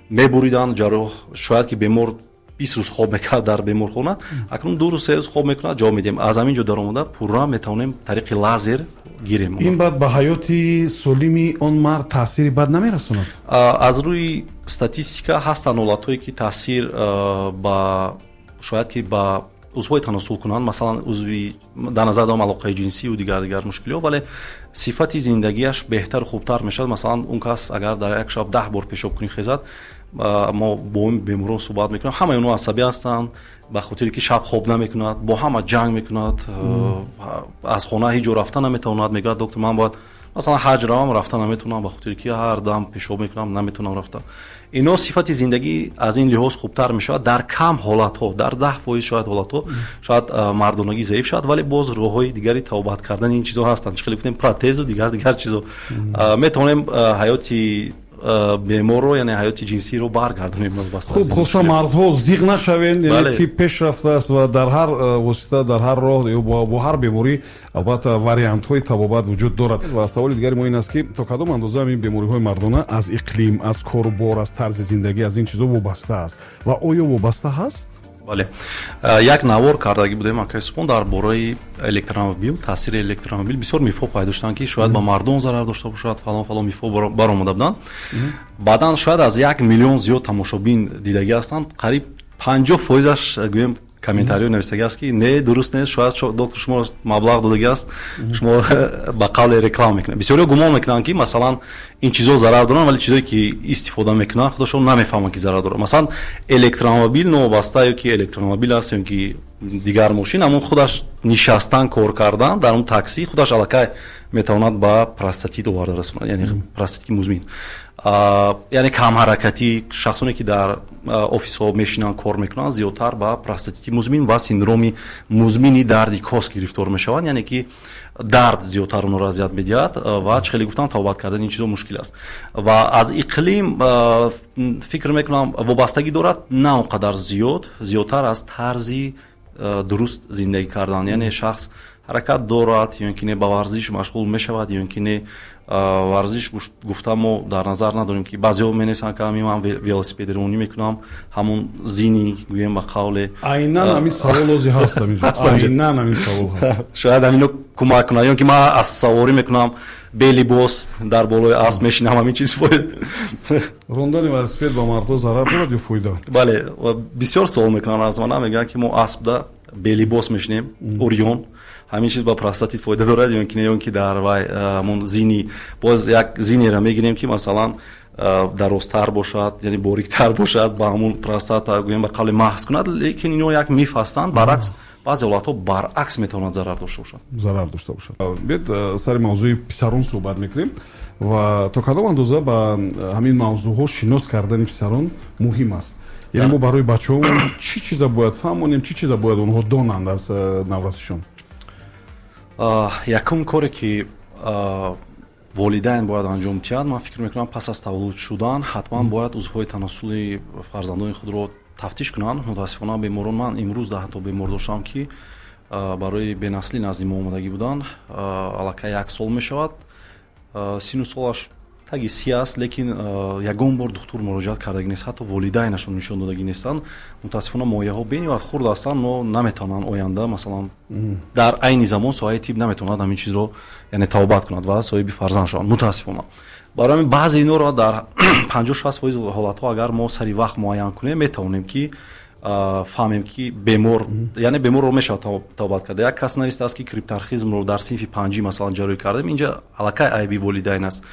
мебуриданд ҷарроҳ, шояд ки бемор 20 рӯз хоб мекард дар беморхона, акнун 2 рӯз 3 рӯз хоб мекунад, ҷавоб медиҳем. Аз ҳамин ҷо даромада пурра метавонем тариқи лазер гирем. ин баъд ба ҳаёти солими он мард таъсири бад намерасонад? Аз рӯи статистика ҳастанд ҳолатҳое ки таъсир ба шояд ки ба узвҳои таносулкунанд, масалан узви дар назар дорам алоқаи ҷинсию дигар мушкилиҳо, вале сифати зиндагиаш беҳтару хубтар мешавад. Масалан он кас агар дар як шаб 10 бор пешобкунӣ хезад, мо бо ин беморон суҳбат мекунем, ҳамаи онҳо асабӣ ҳастанд, ба хотире ки шаб хоб намекунад, бо ҳама ҷанг мекунад, аз хона ҳеҷ ҷо рафта наметавонад, мегӯяд доктор ман бояд масалан ҳаҷ равам, рафта наметавонам, ба хотире ки ҳар дам пешоб мекунам, наметавонам рафта. ино сифати зиндагӣ аз ин лиҳоз хубтар мешавад. Дар кам ҳолатҳо, дар 10% шояд ҳолатҳо шояд мардонагӣ заиф шавад, вале боз роҳҳои дигари тавобат кардани ин чизҳо ҳастанд. Чихеле гуфтем протезу дигар чизҳо. Метавонем ҳаёти беморро, яъне ҳаёти ҷинсиро баргардонем. Хуб, хусусан мардҳо зиқ нашавен, яъне ки пеш рафтааст ва дар ҳар восита, дар ҳар роҳ ё бо ҳар беморӣ албатта вариантҳои табобат вуҷуд дорад. Ва саволи дигари мо ин аст ки то кадом андоза ҳамин бемориҳои мардона аз иқлим, аз корубор, аз тарзи зиндагӣ, аз ин чизо вобаста аст ва оё вобаста ҳаст? бале, як навор кардагӣ будем акай субҳон дар бораи электромобил, таъсири электромобил. Бисёр мифҳо пайдо шуданд ки шояд ба мардон зарар дошта бошад, фалон мифҳо баромада буданд. Баъдан шояд аз 1 миллион зиёд тамошобин дидагӣ ҳастанд, қариб 50%-аш гӯем комментариё нависаги аст ки не, дуруст нест, шояд доктор шумо маблағ додаги аст, шумо ба қавле реклама мекунед. Бисёриҳо гумон мекунанд ки масалан ин чизо зарар доранд, вале чизое ки истифода мекунанд худашон намефаҳманд ки зарар дорад. Масалан электромобил новобаста ё ки электромобил аст ё ки дигар мошин, амон худаш нишастан кор кардан дар он такси худаш аллакай метавонад ба простатит оварда расонад, яъне простатити музмин. яъне камҳаракатӣ, шахсоне ки дар офисҳо мешинанд кор мекунанд зиёдтар ба простатити музмин ва синдроми музмини дарди кос гирифтор мешаванд, яъне ки дард зиёдтар онро азият медиҳад ва чихеле гуфтам тавобат кардани ин чизо мушкил аст. Ва аз иқлим фикр мекунам вобастагӣ дорад, на он қадар зиёдтар аз тарзи дуруст зиндагӣ кардан, яъне шахс ҳаракат дорад, ё ин ки не ба варзиш машғул мешавад, ё ин ки не варзиш гуфта мо дар назар надорем ки баъзеҳо менависанд ки ман велосипедронӣ мекунам, ҳамун зини гӯем ба қавле айнан ҳамин саволози ҳаст, айнан ҳамин савол ҳаст. Шояд ҳамино кӯмак кунад, ё ки ман асбсаворӣ мекунам, белибос дар болои асб мешинам, ҳамин чиз фоида. Рондани велосипед ба мардҳо зарар дорад ё фоида? Бале, бисёр суол мекунанд аз ман, мегӯянд ки мо аспда белибос мешинем, орион, ҳамин чиз ба простатит фоида дорад ё ки не, ё ки дар вай ҳамун зини, боз як зинеро мегирем ки масалан дарозтар бошад, яъне бориктар бошад, ба ҳамун простата гӯем ба қавле маҳз кунад, лекин ино як миф ҳастанд, баръакс баъзе ҳолатҳо баръакс метавонад зарар дошта бошад. Зарар дошта бошад. Бед сари мавзӯи писарон суҳбат мекунем ва то кадом андоза ба ҳамин мавзӯъҳо шинос кардани писарон муҳим аст. яъне мо барои бачаҳомон чӣ чиза бояд фаҳмонем, чӣ чиза бояд онҳо донанд аз наврасишон? Якум коре ки волидайн бояд анҷом диҳанд, ман фикр мекунам пас аз таваллуд шудан ҳатман бояд узвҳои танасулии фарзандони худро тафтиш кунанд. мутаассифона беморон, ман имрӯз ҳатто бемор доштам ки барои бенаслӣ назди мо омадагӣ буданд, аллакай 1 сол мешавад, сину солаш таги 30 аст, лекин ягон бор духтур муроҷиат кардагӣ нест, ҳатто волидайнашон нишон додагӣ нестанд. мутаассифона мояҳо бенивад хурд ҳастанд, но наметавонанд оянда масалан дар айни замон соҳаи тиб наметавонад ҳамин чизро яъне тавобат кунад ва соҳиби фарзанд шаванд. мутаассифона барои ҳамин баъзе инҳоро дар 50-60% ҳолатҳо агар мо сари вақт муайян кунем, метавонем ки фаҳмем ки бемор яъне беморро мешавад табобат карда. Як кас навистааст ки криптархизмро дар синфи 5 масалан ҷарроҳӣ кардем. Инҷа аллакай айби волидайн аст.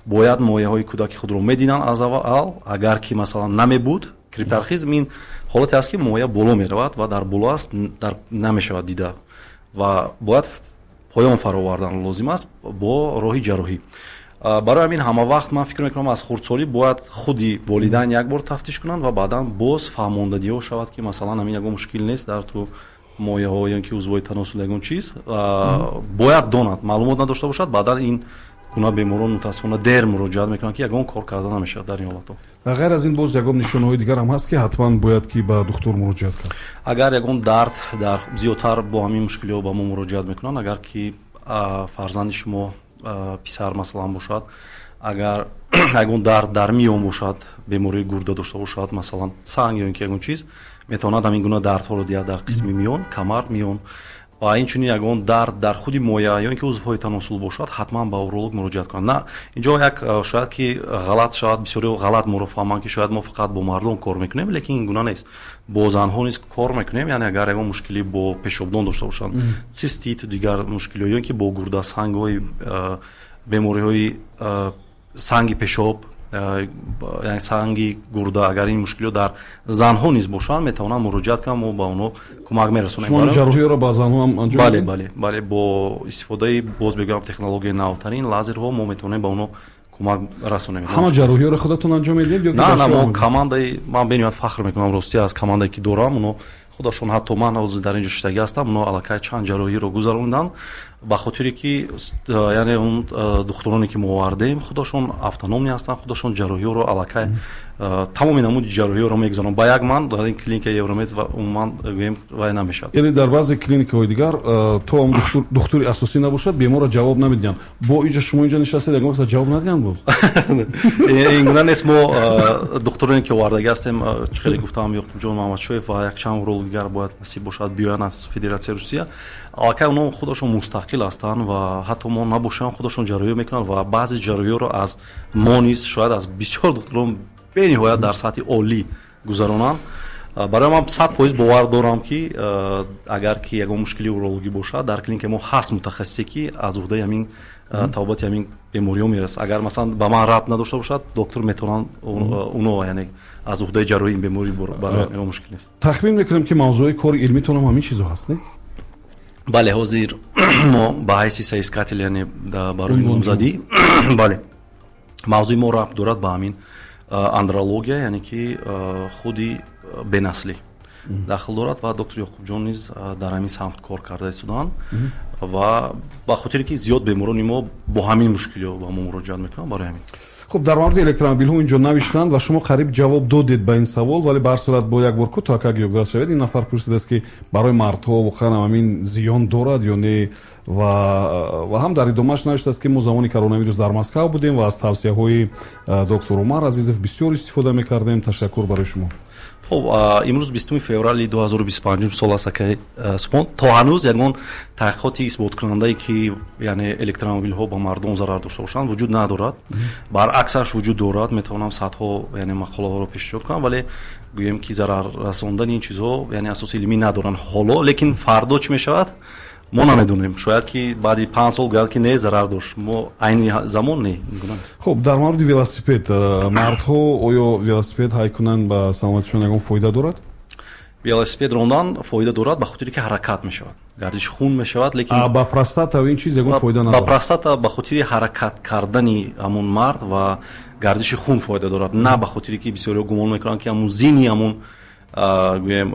Бояд мояҳои кӯдаки худро медиданд аз аввал. Агар ки масалан намебуд криптархизм, ин ҳолате аст ки моя боло меравад ва дар боло аст, намешавад дида ва бояд поён фаровардан лозим аст бо роҳи ҷарроҳӣ. барои ҳамин ҳама вақт ман фикр мекунам аз хурдсолӣ бояд худи волидайн як бор тафтиш кунанд ва баъдан боз фаҳмондагиҳо шавад ки масалан ҳамин ягон мушкил нест дар ту мояҳо ё ки узвои таносул ягон чиз бояд донад, маълумот надошта бошад. Баъдан ин гуна беморон мутаассифона дер муроҷиат мекунанд ки ягон кор карда намешавад дар ин ҳолатҳо. ғайр аз ин боз ягон нишонаҳои дигар ҳам ҳаст ки ҳатман бояд ки ба духтур муроҷиат кард? Агар ягон дард дар зиёдтар бо ҳамин мушкилиҳо ба мо муроҷиат мекунанд, агар ки фарзанди шумо писар масалан бошад, агар ягон дард дар миён бошад, бемории гурда дошта бошад, масалан санг ё ки ягон чиз, метавонад ҳамин гуна дардҳоро диҳад дар қисми миён, камар, миён ва инчунин ягон дард дар худи моя ё ки узвҳои таносул бошад, ҳатман ба уролог муроҷиат кунанд. На, инҷо як шояд ки ғалат шавад, бисёриҳо ғалат моро фаҳманд ки шояд мо фақат бо мардон кор мекунем, лекин ин гуна нест. Бо занҳо низ кор мекунем, яъне агар ягон мушкилӣ бо пешобдон дошта бошанд, цистит, дигар мушкилиҳо ё ки бо гурда, сангҳои бемориҳои санги пешоб, яъне санги гурда, агар ин мушкилиҳо дар занҳо низ бошанд, метавонанд муроҷиат кунанд, мо ба онҳо кӯмак мерасонем. Шумо ҷарроҳиро ба занҳо ҳам анҷом медиҳед? Бале, бо истифодаи боз бигӯям технологияи навтарин лазерҳо мо метавонем ба онҳо кӯмак расонем. Ҳама ҷарроҳиро худатон анҷом медиҳед ё ки на, мо командаи, ман бениҳоят фахр мекунам рости аз командае ки дорам, оно худашон ҳатто ман ҳозир дар инҷо шиштагӣ ҳастам, оно аллакай чанд ҷарроҳиро гузаронданд, ба хотире ки яъне он духтуроне ки мо овардем худашон автономӣ ҳастанд, худашон ҷарроҳиро аллакай тамоми намуди ҷарроҳиро мегузаронанд. Ба як ман дар ин клиника Евромед ва умуман гӯем вай намешавад. Яъне дар баъзе клиникаҳои дигар то ҳам духтури асосӣ набошад, беморро ҷавоб намедиҳанд. Бо инҷо шумо инҷо нишастед, ягон вақт ҷавоб надиҳанд боз? Ин гуна нест. Мо духтуроне ки овардаги ҳастем, хеле гуфтам Ёқубҷон Маҳмадшоев ва якчанд уролог дигар бояд насиб бошад биёянд аз Федератсияи Русия. Аллакай онҳо худашон мустақил ҳастанд ва ҳатто мо набошем худашон ҷарроҳиро мекунанд ва баъзе ҷарроҳиро аз мо низ шояд аз бисёр духтурон бениҳоят дар сатҳи олӣ гузаронанд. Барои ман 100% бовар дорам ки агар ки ягон мушкили урологӣ бошад, дар клиника мо ҳаст мутахассисе ки аз уҳдаи ҳамин табобати ҳамин бемориҳо мерасад. Агар масалан ба ман рабт надошта бошад, доктор метавонанд оно яъне аз уҳдаи ҷарроҳии ин беморӣ барои ягон мушкил нест. Тахмин мекунем ки мавзӯи кори илмитонам ҳамин чизо ҳаст, не? бале, ҳозир мо ба ҳайси соискатель яъне барои номзадӣ бале, мавзӯи мо рабт дорад ба ҳамин андрология, яъне ки худи бенаслӣ дахл дорад ва доктор Ёқубҷон низ дар ҳамин самт кор карда истоданд ва ба хотире ки зиёд беморони мо бо ҳамин мушкилиҳо ба мо муроҷиат мекунанд барои ҳамин. Хуб, дар мавриди электромобилҳо инҷо навиштанд ва шумо қариб ҷавоб додед ба ин савол, вале ба ҳар сурат бо як бор кӯтоҳ ёгдаш шавед. Ин нафар пурсидааст ки барои мардҳо воқеан ҳамин зиён дорад ё не, ва ҳам дар идомааш навиштааст ки мо замони коронавирус дар Москав будем ва аз тавсияҳои доктор Умар Азизов бисёр истифода мекардем. Ташаккур барои шумо. خب امروز 20 فеврали 2025 сол аст ки субҳон то ҳанӯз ягон таҳқиқоти исботкунандаe ки яъне электромобилҳо ба мардум зарар дошта бошанд вуҷуд надорад. баръаксаш вуҷуд дорад. метавонам садҳо яъне мақолаҳоро пешниҳод кунам, вале гӯем ки зарар расондани ин чизҳо яъне асоси илмӣ надоранд ҳоло. лекин фардо чӣ мешавад мо намедонем. шояд ки баъди 5 сол гӯяд ки не зарар дошт. мо айни замон не. хуб, дар мавриди велосипед, мардҳо оё велосипед ҳай кунанд ба саломатишон ягон фоида дорад? велосипед рондан фоида дорад ба хотире ки ҳаракат мешавад, гардиши хун мешавад, лекин ба простата ва ин чиз ягон фоида надорад. ба простата ба хотири ҳаракат кардани ҳамун мард ва гардиши хун фоида дорад, на ба хотире ки бисёриҳо гумон мекунанд ки ҳамун зини ҳамун гӯем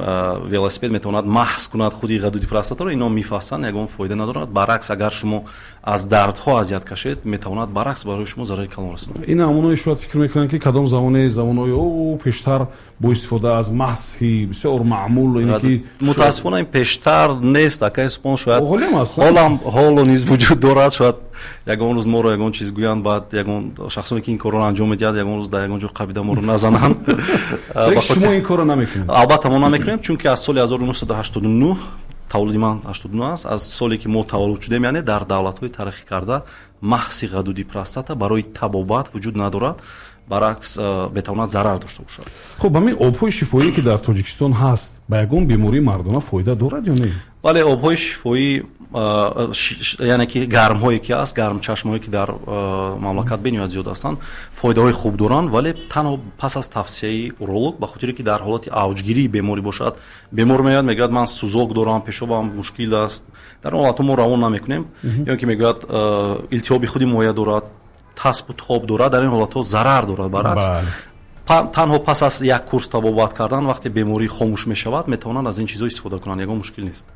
велосипед метавонад маҳз кунад худи ғадуди простатаро. ино миф-ҳастанд, ягон фоида надорад. баръакс, агар шумо аз дардҳо азият кашед, метавонад баръакс барои шумо зарари калон расонад. ин ҳамонои шояд фикр мекунанд ки кадом замонои пештар бо истифода аз маҳзҳи бисёр маъмул ине ки мутаассифона ин пештар нест. акай субҳон шояд ҳоло низ вуҷуд дорад. шояд ягон рӯз моро ягон чиз гӯянд, баъд ягон шахсоне ки ин корро анҷом медиҳад ягон рӯз дар ягон ҷо қабида моро назананд. шумо ин корро намекунед? албатта мо намекунем, чунки аз соли 1989 таваллуди ман 89 аст. аз соле ки мо таваллуд шудем, яъне дар давлатҳои тараққӣ карда маҳси ғадуди простата барои табобат вуҷуд надорад. баръакс метавонад зарар дошта бошад. хуб ҳамин обҳои шифоие ки дар тоҷикистон ҳаст ба ягон бемории мардона фоида дорад ё не? бале обҳои шифоӣ яъне ки гармҳое ки аст гармчашмҳое ки дар мамлакат бениҳоят зиёд ҳастанд фоидаҳои хуб доранд, вале танҳо пас аз тавсияи уролог ба хотире ки дар ҳолати авҷгирии беморӣ бошад, бемор меояд мегӯяд ман сӯзок дорам, пешобам мушкил аст, дар он ҳолатҳо мо равон намекунем, ё ки мегӯяд илтиҳоби худи моя дорад, таспу тоб дорад, дар ин ҳолатҳо зарар дорад. баръакс танҳо пас аз як курс табобат кардан вақте беморӣ хомӯш мешавад метавонанд аз ин чизҳо истифода кунанд, ягон мушкил нест.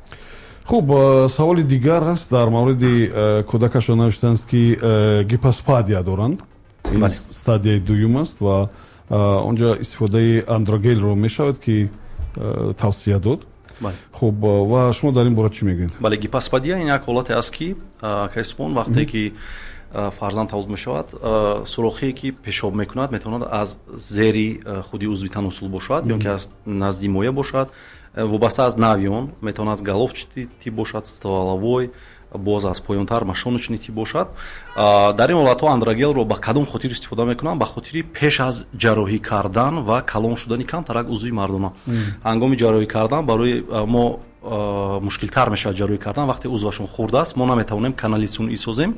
хуб саволи дигар аст дар мавриди кӯдакашон навиштааст ки гипоспадия доранд, ин стадияи дуюм аст ва онҷа истифодаи андрогелро мешавад ки тавсия дод. хуб ва шумо дар ин бора чӣ мегӯед? бале гипоспадия ин як ҳолате аст ки кайсипон вақте ки фарзанд тавлид мешавад, сурохие ки пешоб мекунад метавонад аз зери худи узви таносул бошад ё ки аз назди моя бошад, вобаста аз нави он метавонад головчатый тип бошад, стволовой, боз аз поёнтар машоночный тип бошад. дар ин ҳолатҳо андрогелро ба кадом хотир истифода мекунанд? ба хотири пеш аз ҷарроҳӣ кардан ва калон шудани камтарак узви мардона. ҳангоми ҷарроҳӣ кардан барои мо мушкилтар мешавад ҷарроҳӣ кардан вақте узвашон хурдааст, мо наметавонем канали сунъӣ созем,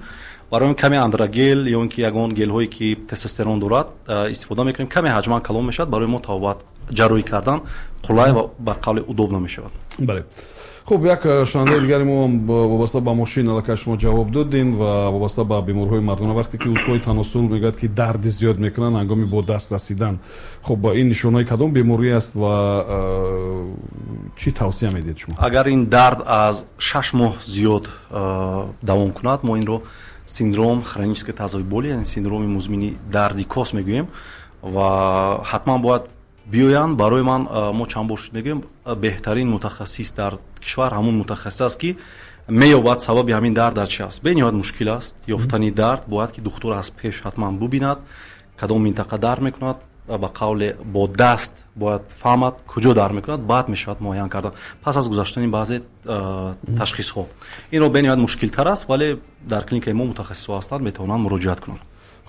барои каме андрогел ё ин ки ягон гелҳое ки тестостерон дорад истифода мекунем, каме ҳаҷман калон мешавад, барои мо табобат ҷарроҳӣ кардан қулай ва ба қавли удобно мешавад. бале хуб як шунавандаи дигари мо вобаста ба мошин аллакай шумо ҷавоб додин ва вобаста ба бемориҳои мардона вақте ки узвҳои таносул мегӯяд ки дарди зиёд мекунанд ҳангоми бо даст расидан, хуб ин нишонаи кадом беморӣ аст ва чӣ тавсия медиҳед шумо? агар ин дард аз 6 моҳ зиёд давом кунад, мо инро синдром хронической тазовой боли, яъне синдроми музмини дарди кос мегӯем ва ҳатман бояд биёянд. барои ман мо чанд бор мегӯем беҳтарин мутахассис дар кишвар ҳамун мутахассис аст ки меёбад сабаби ҳамин дард дар чи аст. бениҳоят мушкил аст ёфтани дард, бояд ки духтур аз пеш ҳатман бубинад кадом минтақа дард мекунад, ба қавле бо даст бояд фаҳмад куҷо дард мекунад, баъд мешавад муайян кардан пас аз гузаштани баъзе ташхисҳо. инро бениҳоят мушкилтар аст, вале дар клиникаи мо мутахассисҳо ҳастанд, метавонанд муроҷиат кунанд.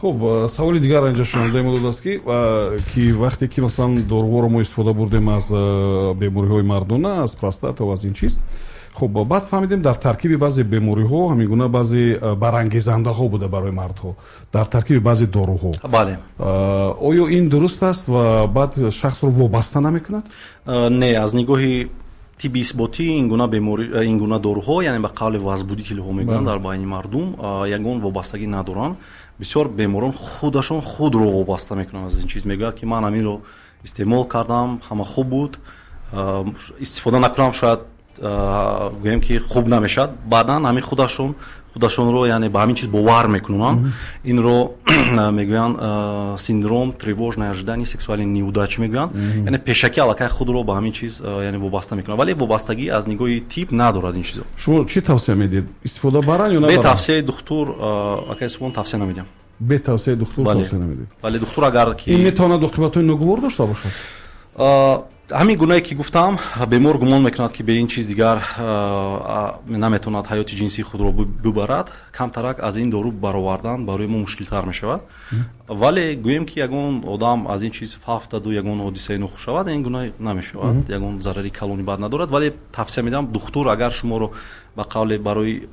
хуб саволи дигар инҷа шунавандаи мо додааст ки вақте ки масалан доруҳоро мо истифода бурдем аз бемориҳои мардона, аз простата ва аз ин чиз, хуб баъд фаҳмидем дар таркиби баъзе бемориҳо ҳамин гуна баъзе барангезандаҳо буда барои мардҳо дар таркиби баъзе доруҳо. бале оё ин дуруст аст ва баъд шахсро вобаста намекунад? не, аз нигоҳи тиби исботӣ ин гуна доруҳо, яъне ба қавли вазбудителҳо мегӯянд дар байни мардум, ягон вобастагӣ надоранд. бисёр беморон худашон худро вобаста мекунанд аз ин чиз, мегӯяд ки ман ҳаминро истеъмол кардам, ҳама хуб буд, истифода накунам шояд гӯем ки хуб намешавад, баъдан ҳамин худашонро яъне ба ҳамин чиз бовар мекунанд. инро мегӯянд синдром тревожное ожидание сексуальной неудачи мегӯянд, яъне пешакӣ аллакай худро ба ҳамин чиз яъне вобаста мекунанд, вале вобастагӣ аз нигоҳи тип надорад ин чизо. шумо чӣ тавсия медиҳед? истифода баранд ё не бе баранд? тавсияи духтур акай субон тавсия намедиҳам. бе тавсияи духтур тавсия намедиҳед? бале духтур агар ки ин метавонад оқибатҳои ногувор дошта бошад? ҳамин гунае ки гуфтам, бемор гумон мекунад ки бе ин чиз дигар наметавонад ҳаёти ҷинсии худро бибарад, камтарак аз ин дору баровардан барои мо мушкилтар мешавад. вале гӯем ки ягон одам аз ин чиз фафтаду ягон ҳодисаи нохуш шавад, ин гуна намешавад, ягон зарари калони бад надорад, вале тавсия медиҳам духтур агар шуморо ба қавле барои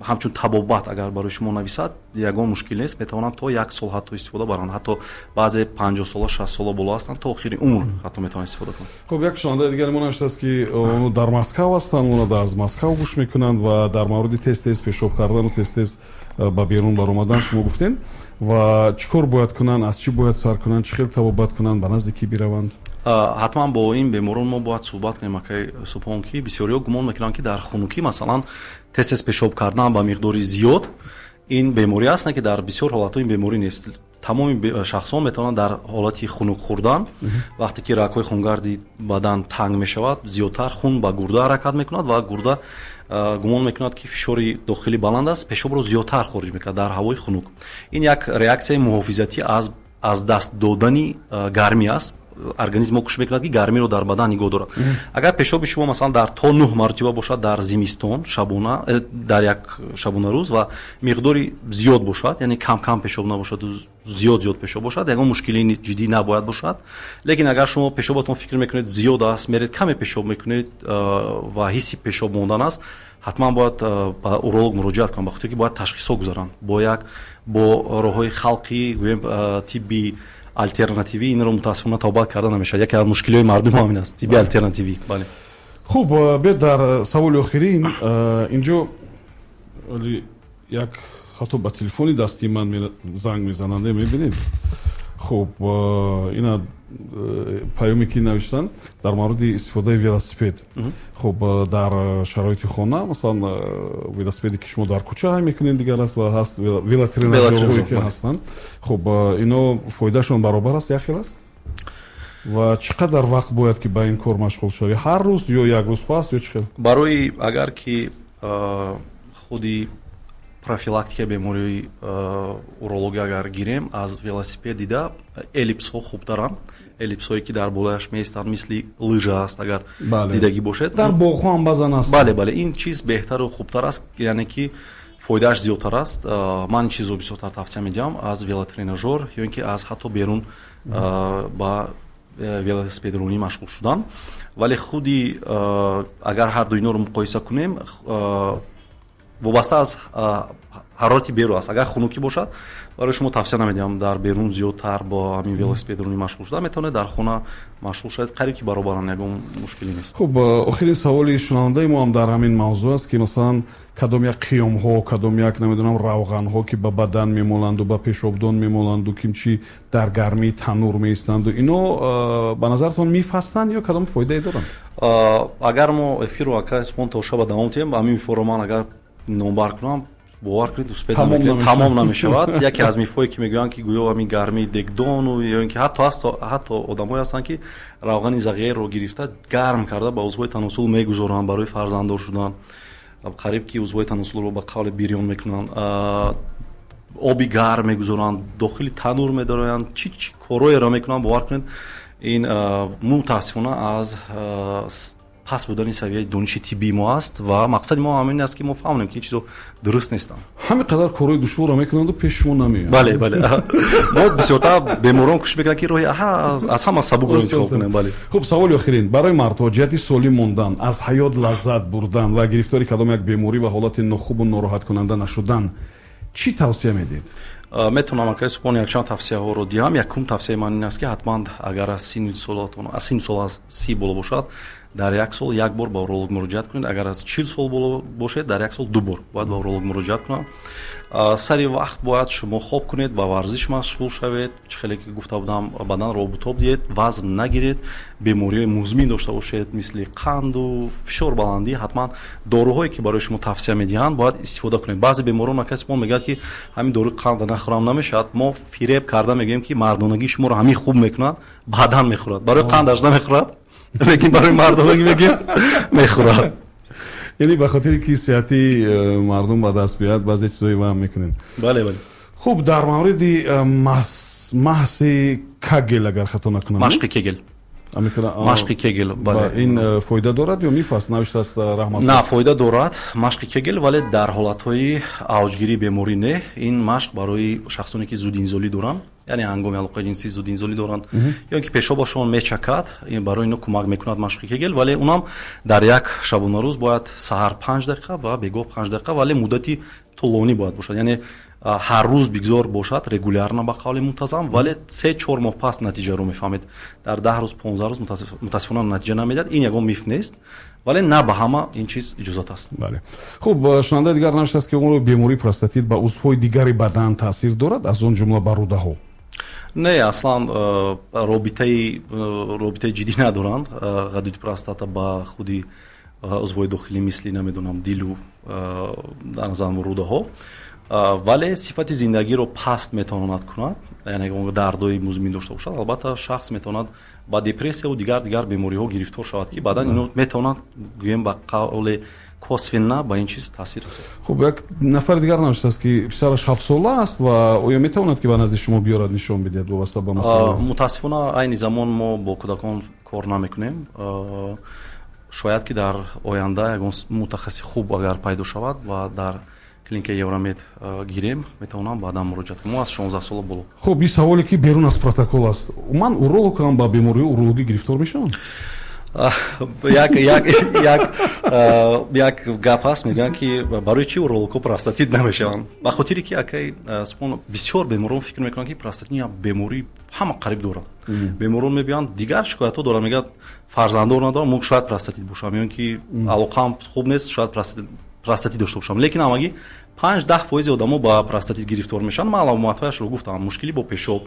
ҳамчун табобат агар барои шумо нависад, ягон мушкил нест, метавонанд то 1 сол ҳатто истифода баранд, ҳатто баъзе 50 сола 60 сола боло ҳастанд, то охири умр ҳатто метавонанд истифода кунанд. хуб як шунавандаи дигари мо навиштааст ки оно дар Москав ҳастанд, оно аз Москав гӯш мекунанд ва дар мавриди тез пешоб кардану тез ба берун баромадан шумо гуфтем ва чӣ кор бояд кунанд, аз чӣ бояд сар кунанд, чӣ хел табобат кунанд, ба назди кӣ бираванд? ҳатман бо ин беморон мо бояд суҳбат кунем. акай субҳон ки бисёриҳо гумон мекунанд ки дар хунукӣ масалан тез пешоб кардан ба миқдори зиёд ин беморӣ аст, не ки дар бисёр ҳолатҳо ин беморӣ нест. тамоми шахсон метавонанд дар ҳолати хунук хӯрдан вақте ки рагҳои хунгарди бадан танг мешавад, зиёдтар хун ба гурда ҳаракат мекунад ва гурда гумон мекунад ки фишори дохилӣ баланд аст, пешобро зиёдтар хориҷ мекунад дар ҳавои хунук. ин як реаксияи муҳофизатӣ аз даст додани гармӣ аст. организм мо кушш мекунад ки гармиро дар бадан нигоҳ дорад. Агар пешоби шумо масалан дар то 9 мартиба бошад дар зимистон шабона дар як шабона рӯз ва миқдори зиёд бошад, яъне кам пешоб набошад, зиёд пешоб бошад, ягон мушкили ҷиддӣ набояд бошад. Лекин агар шумо пешобатон фикр мекунед зиёд аст, меред каме пешоб мекунед ва ҳисси пешоб мондан аст, ҳатман бояд ба уролог муроҷиат кунам, бахоти ки бояд ташхисо гузаранд бо роҳҳои халқӣ гӯем тибби альтернативӣ. Инро мутаассифона тобат карда намешавад. Яке аз мушкилиҳои мардум ҳамин аст, тибби альтернативӣ. Бале. Хуб, бед дар саволи охирин инҷо як хато ба телефони дастии ман занг мезананд, мебинед. Хуб, ина паёме ки навиштанд дар мавриди истифодаи велосипед. Хуб, дар шароити хона масалан велосипеде ки шумо дар кӯча мекунед дигар аст ва ҳаст велотренажёрҳое ки ҳастанд. Хуб, ино фоидашон баробар аст, як хел аст? ва чӣ қадар вақт бояд ки ба ин кор машғул шавӣ? Ҳар рӯз ё як рӯз пас ё чӣ хел? Барои агар ки худи профилактика бемории урология агар гирем аз велосипед дида эллипсҳо хубтаранд. Эллипсҳое ки дар болояш меистанд мисли лыжа аст, агар дидагӣ бошед. Дар боғҳо ҳам баъзан аст. Бале, ин чиз беҳтару хубтар аст, яъне ки фоидааш зиёдтар аст. Ман чизро бисёртар тавсия медиҳам аз велотренажёр ё ин ки аз ҳатто берун ба велосипедронӣ машғул шудан. Вале худи агар ҳар ду инҳоро муқоиса кунем, вобаста аз ҳарорати берун аст. Агар хунукӣ бошад, барои шумо тавсия намедиҳам дар берун зиёдтар бо ҳамин велосипедронӣ машғул шуда, метавонед дар хона машғул шавед, қариб ки баробаранд, ягон мушкилӣ нест. Хуб, охирин саволи шунавандаи мо ҳам дар ҳамин мавзӯъ аст ки масалан кадом як қиёмҳо, кадом як намедонам равғанҳо ки ба бадан мемоланду, ба пешобдон мемоланду, кимчи дар гармии танӯр меистанду, ино ба назартон миф ҳастанд ё кадом фоидае доранд? Агар мо эфирро ака спон то шаба давом диҳем, ҳамин мифҳоро ман агар номбар кунам, бовар кунед успед тамом намешавад. Яке аз мифҳое ки мегӯянд ки гӯё ҳамин гармии дегдону ё ин ки ҳатто одамое ҳастанд ки равғани зағирро гирифта гарм карда ба узвҳои таносул мегузоранд барои фарзанддор шудан. Қариб ки узвҳои таносулро ба қавли бирён мекунанд, оби гарм мегузоранд, дохили танӯр медороянд, чӣ короеро мекунанд, бовар кунед ин мутаассифона аз пас будани савияи дониши тиббии мо аст ва мақсади мо ҳамин аст ки мо фаҳмонем ки ин чизо дуруст нестанд. ҳамин қадар корои душворро мекунанду пеши мо намеоянд. Бале, мо бисёртар беморон кӯшиш мекунанд ки роҳи аз ҳама сабукро интихоб кунем. Бале. Хуб, саволи охирин, барои мардҳо ҷиҳати солим мондан, аз ҳаёт лаззат бурдан ва гирифтори кадом як беморӣ ва ҳолати нохубу нороҳаткунанда нашудан чӣ тавсия медиҳед? метавонам акаи субҳон якчанд тавсияҳоро диҳам. Якум тавсияи ман ин аст ки ҳатман агар аз синни сол аз 30 боло бошад, дар як сол як бор ба уролог муроҷиат кунед. Агар аз 40 сол боло бошед, дар як сол 2 бор бояд ба уролог муроҷиат кунад. Сари вақт бояд шумо хоб кунед, ба варзиш машғул шавед, чӣ хеле ки гуфта будам, баданро обутоб диҳед, вазн нагиред, бемориҳои музмин дошта бошед, мисли қанду фишорбаландӣ, ҳатман доруҳое ки барои шумо тавсия медиҳанд бояд истифода кунед. баъзе беморон акасимон мегӯяд ки ҳамин доруи қанда нахӯрам намешавад. Мо фиреб карда мегӯем ки мардонагӣ шуморо ҳамин хуб мекунад, баъдан мехӯрад. Барои қандаш намехӯрад, лекин барои мардонагӣ мегӯем мехӯрад. яъне ба хотире ки сиҳати мардум ба даст биёяд баъзе чизои ваҳм мекунед. Бале. хуб, дар мавриди маҳси кагел агар хато накунам, машқи кегел, машқи кегел, бале, ин фоида дорад ё миф аст? Навиштааст раҳмат. На, фоида дорад машқи кегел, вале дар ҳолатҳои авҷгирии беморӣ не. Ин машқ барои шахсоне ки зудинзолӣ доранд, яъне ҳангоми алоқаи ҷинсӣ зудинзолӣ доранд ё ки пешобашон мечакад, барои ино кӯмак мекунад машқи кегел, вале унам дар як шабонарӯз бояд саҳар 5 дақиқа ва бегоҳ 5 дақиқа, вале муддати тӯлонӣ бояд бошад, яъне ҳар рӯз бигзор бошад, регулярна ба қавли мунтазам, вале 3-4 моҳ пас натиҷаро мефаҳмед. Дар 10 рӯз 15 рӯз мутаассифона натиҷа намедиҳад. Ин ягон миф нест, вале на ба ҳама ин чиз иҷозат аст. Бале. Хуб, шунавандаи дигар навиштааст ки бемории простатит ба узвҳои дигари бадан таъсир дорад, аз он ҷумла ба рӯдаҳо? Не, аслан робитаи ҷиддӣ надоранд. ғадуди простата ба худи узвҳои дохилӣ мисли намедонам дилу дар назарам рӯдаҳо, вале сифати зиндагиро паст метавонад кунад, яъне дардои музмин дошта бошад. албатта шахс метавонад ба депрессияу дигар бемориҳо гирифтор шавад ки баъдан ино метавонад гӯем ба қавли косвенно ба ин чиз таъсир расонад. хуб, як нафари дигар навиштааст ки писараш 7 сола аст ва оё метавонад ки ба назди шумо биёрад нишон бидиҳад вобаста ба масъала? мутаассифона айни замон мо бо кӯдакон кор намекунем. шояд ки дар оянда ягон мутахассиси хуб агар пайдо шавад ва дар клиникаи Евромед гирем, метавонам баъдан муроҷиат кунам. Мо аз 16 сола боло. хуб, ин саволе ки берун аз протокол аст. Ман урологам ба бемории урологӣ гирифтор мешавам? як гап ҳаст, мегӯянд ки барои чӣ урологҳо простатит намешаванд. ба хотире ки акай бисёр беморон фикр мекунанд ки простатит як бемории ҳама қариб дорад. беморон мебиёнд дигар шикоятҳо дорад, мегӯянд фарзанддор надорам, мог шояд простатит бошам, ё ин ки алоқаам хуб нест, шояд простатит дошта бошам. лекин ҳамагӣ 5-10% одамо ба простатит гирифтор мешаванд. ман аломатҳояшро гуфтам. мушкили бо пешоб,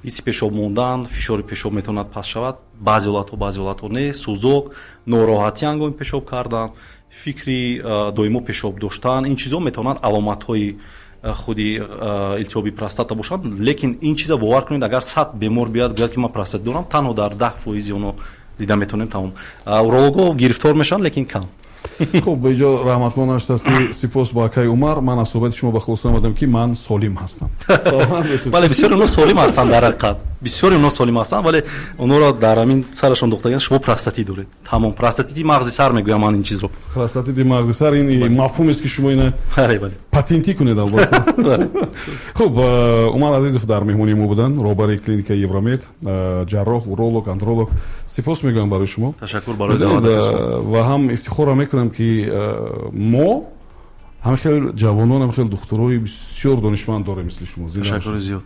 ҳисси пешоб мондан, фишори пешоб метавонад паст шавад, баъзе ҳолатҳо не, сӯзок, нороҳатӣ ҳангоми пешоб кардан, фикри доимо пешоб доштан, ин чизҳо метавонад аломатҳои худи илтиҳоби простата бошанд. лекин ин чиза бовар кунед, агар 100 бемор биёяд гӯяд ки ман простатит дорам, танҳо дар 10% онҳо дида метавонем тамом. урологҳо гирифтор мешаванд, лекин кам. хуб, ба иҷо раҳматло навиштааст ки сипос ба акай Умар, ман аз суҳбати шумо ба хулоса омадам ки ман солим ҳастам. бале, бисёри онҳо солим ҳастанд дар ҳақиқат. бисёри онҳо солим ҳастанд, вале онҳоро дар ҳамин сарашон духтаган шумо простатит доред. тамом, простатити мағзи сар мегӯям ман ин чизро. простатити мағзи сар, ин мафҳумест ки шумо ина патентӣ кунед албатта. хуб, Умар Азизов дар меҳмонии мо буданд, роҳбари клиникаи Евромед, ҷарроҳ, уролог, андролог. сипос мегӯям барои шумо. ташаккур барои даъват. ва ҳам ифтихора мекунам ки мо ҳам хел ҷавонон, ҳам хел духтурои бисёр донишманд дорем мисли шумо. ташаккури зиёд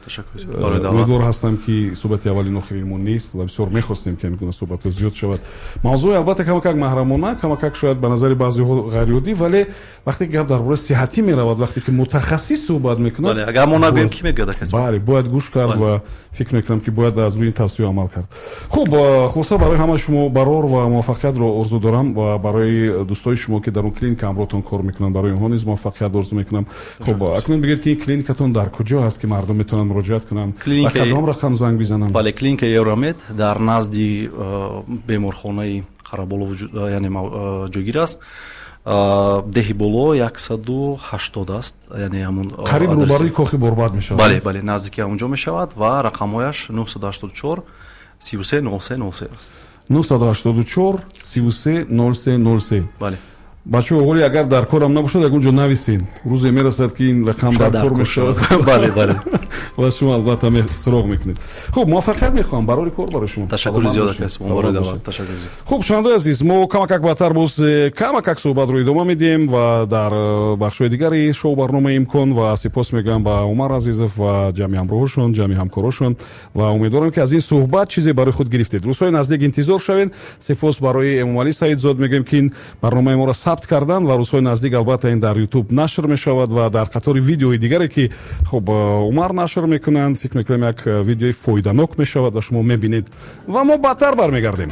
барои даъват. умедвор ҳастам ки суҳбати аввалин охиримон нест ва бисёр мехостем ки ҳамин гуна суҳбатҳо зиёд шавад. мавзӯи албатта камакак маҳрамона, камакак шояд ба назари баъзеҳо ғайриоддӣ, вале вақте ки гап дар бораи сиҳатӣ меравад, вақте ки мутахассис суҳбат мекунад, агар мо нагӯем ки мегӯяд каси? бале, бояд гӯш кард ва фикр мекунам ки бояд аз рӯи ин тавсия амал кард. хуб, хулоса барои ҳамаи шумо барор ва муваффақиятро орзу дорам ва барои дӯстои шумо ки дар он клиника ҳамроҳтон кор мекунанд, барои онҳо низ муваффақият орзу мекунам. хуб, акнун бигӯед ки ин клиникатон дар куҷо ҳаст ки мардум метавонанд муроҷиат кунанд ва кадом рақам занг бизананд? бале, клиникаи Евромед дар назди беморхонаи Қараболо яъне ҷойгир аст. деҳи боло 180 аст, яъне ҳамон қариб рӯбарои кохи Борбад мешавад. бале, наздики ҳамонҷо мешавад ва рақамҳояш 984 33 03 03 аст. 984 33 03 03. бале. бачаҳо оғоли агар дар корам набошад, ягон ҷо нависен. рӯзе мерасад ки ин рақам дар кор мешавад. бале. ва шумо албатта суроғ мекунед. хуб, муваффақият мехоҳам барори кор барои шумо. ташаккури зиёд акас. ташаккур зиёд. хуб, шунавандаи азиз, мо камакак баъдтар боз камакак суҳбатро идома медиҳем ва дар бахшҳои дигари шоу барномаи имкон ва сипос мегӯям ба Умар Азизов ва ҷамъи ҳамроҳошон, ҷамъи ҳамкорошон ва умедворам ки аз ин суҳбат чизе барои худ гирифтед. рӯзҳои наздик интизор шавед. сипос барои Эмомалӣ Саидзод мегӯем ки ин барномаи моро сабт кардан ва рӯзҳои наздик албатта ин дар YouTube нашр мешавад ва дар қатори видеои дигаре ки хуб Умар нашр мекунанд, фикр мекунам як видеои фоиданок мешавад ва шумо мебинед ва мо баъдтар бармегардем.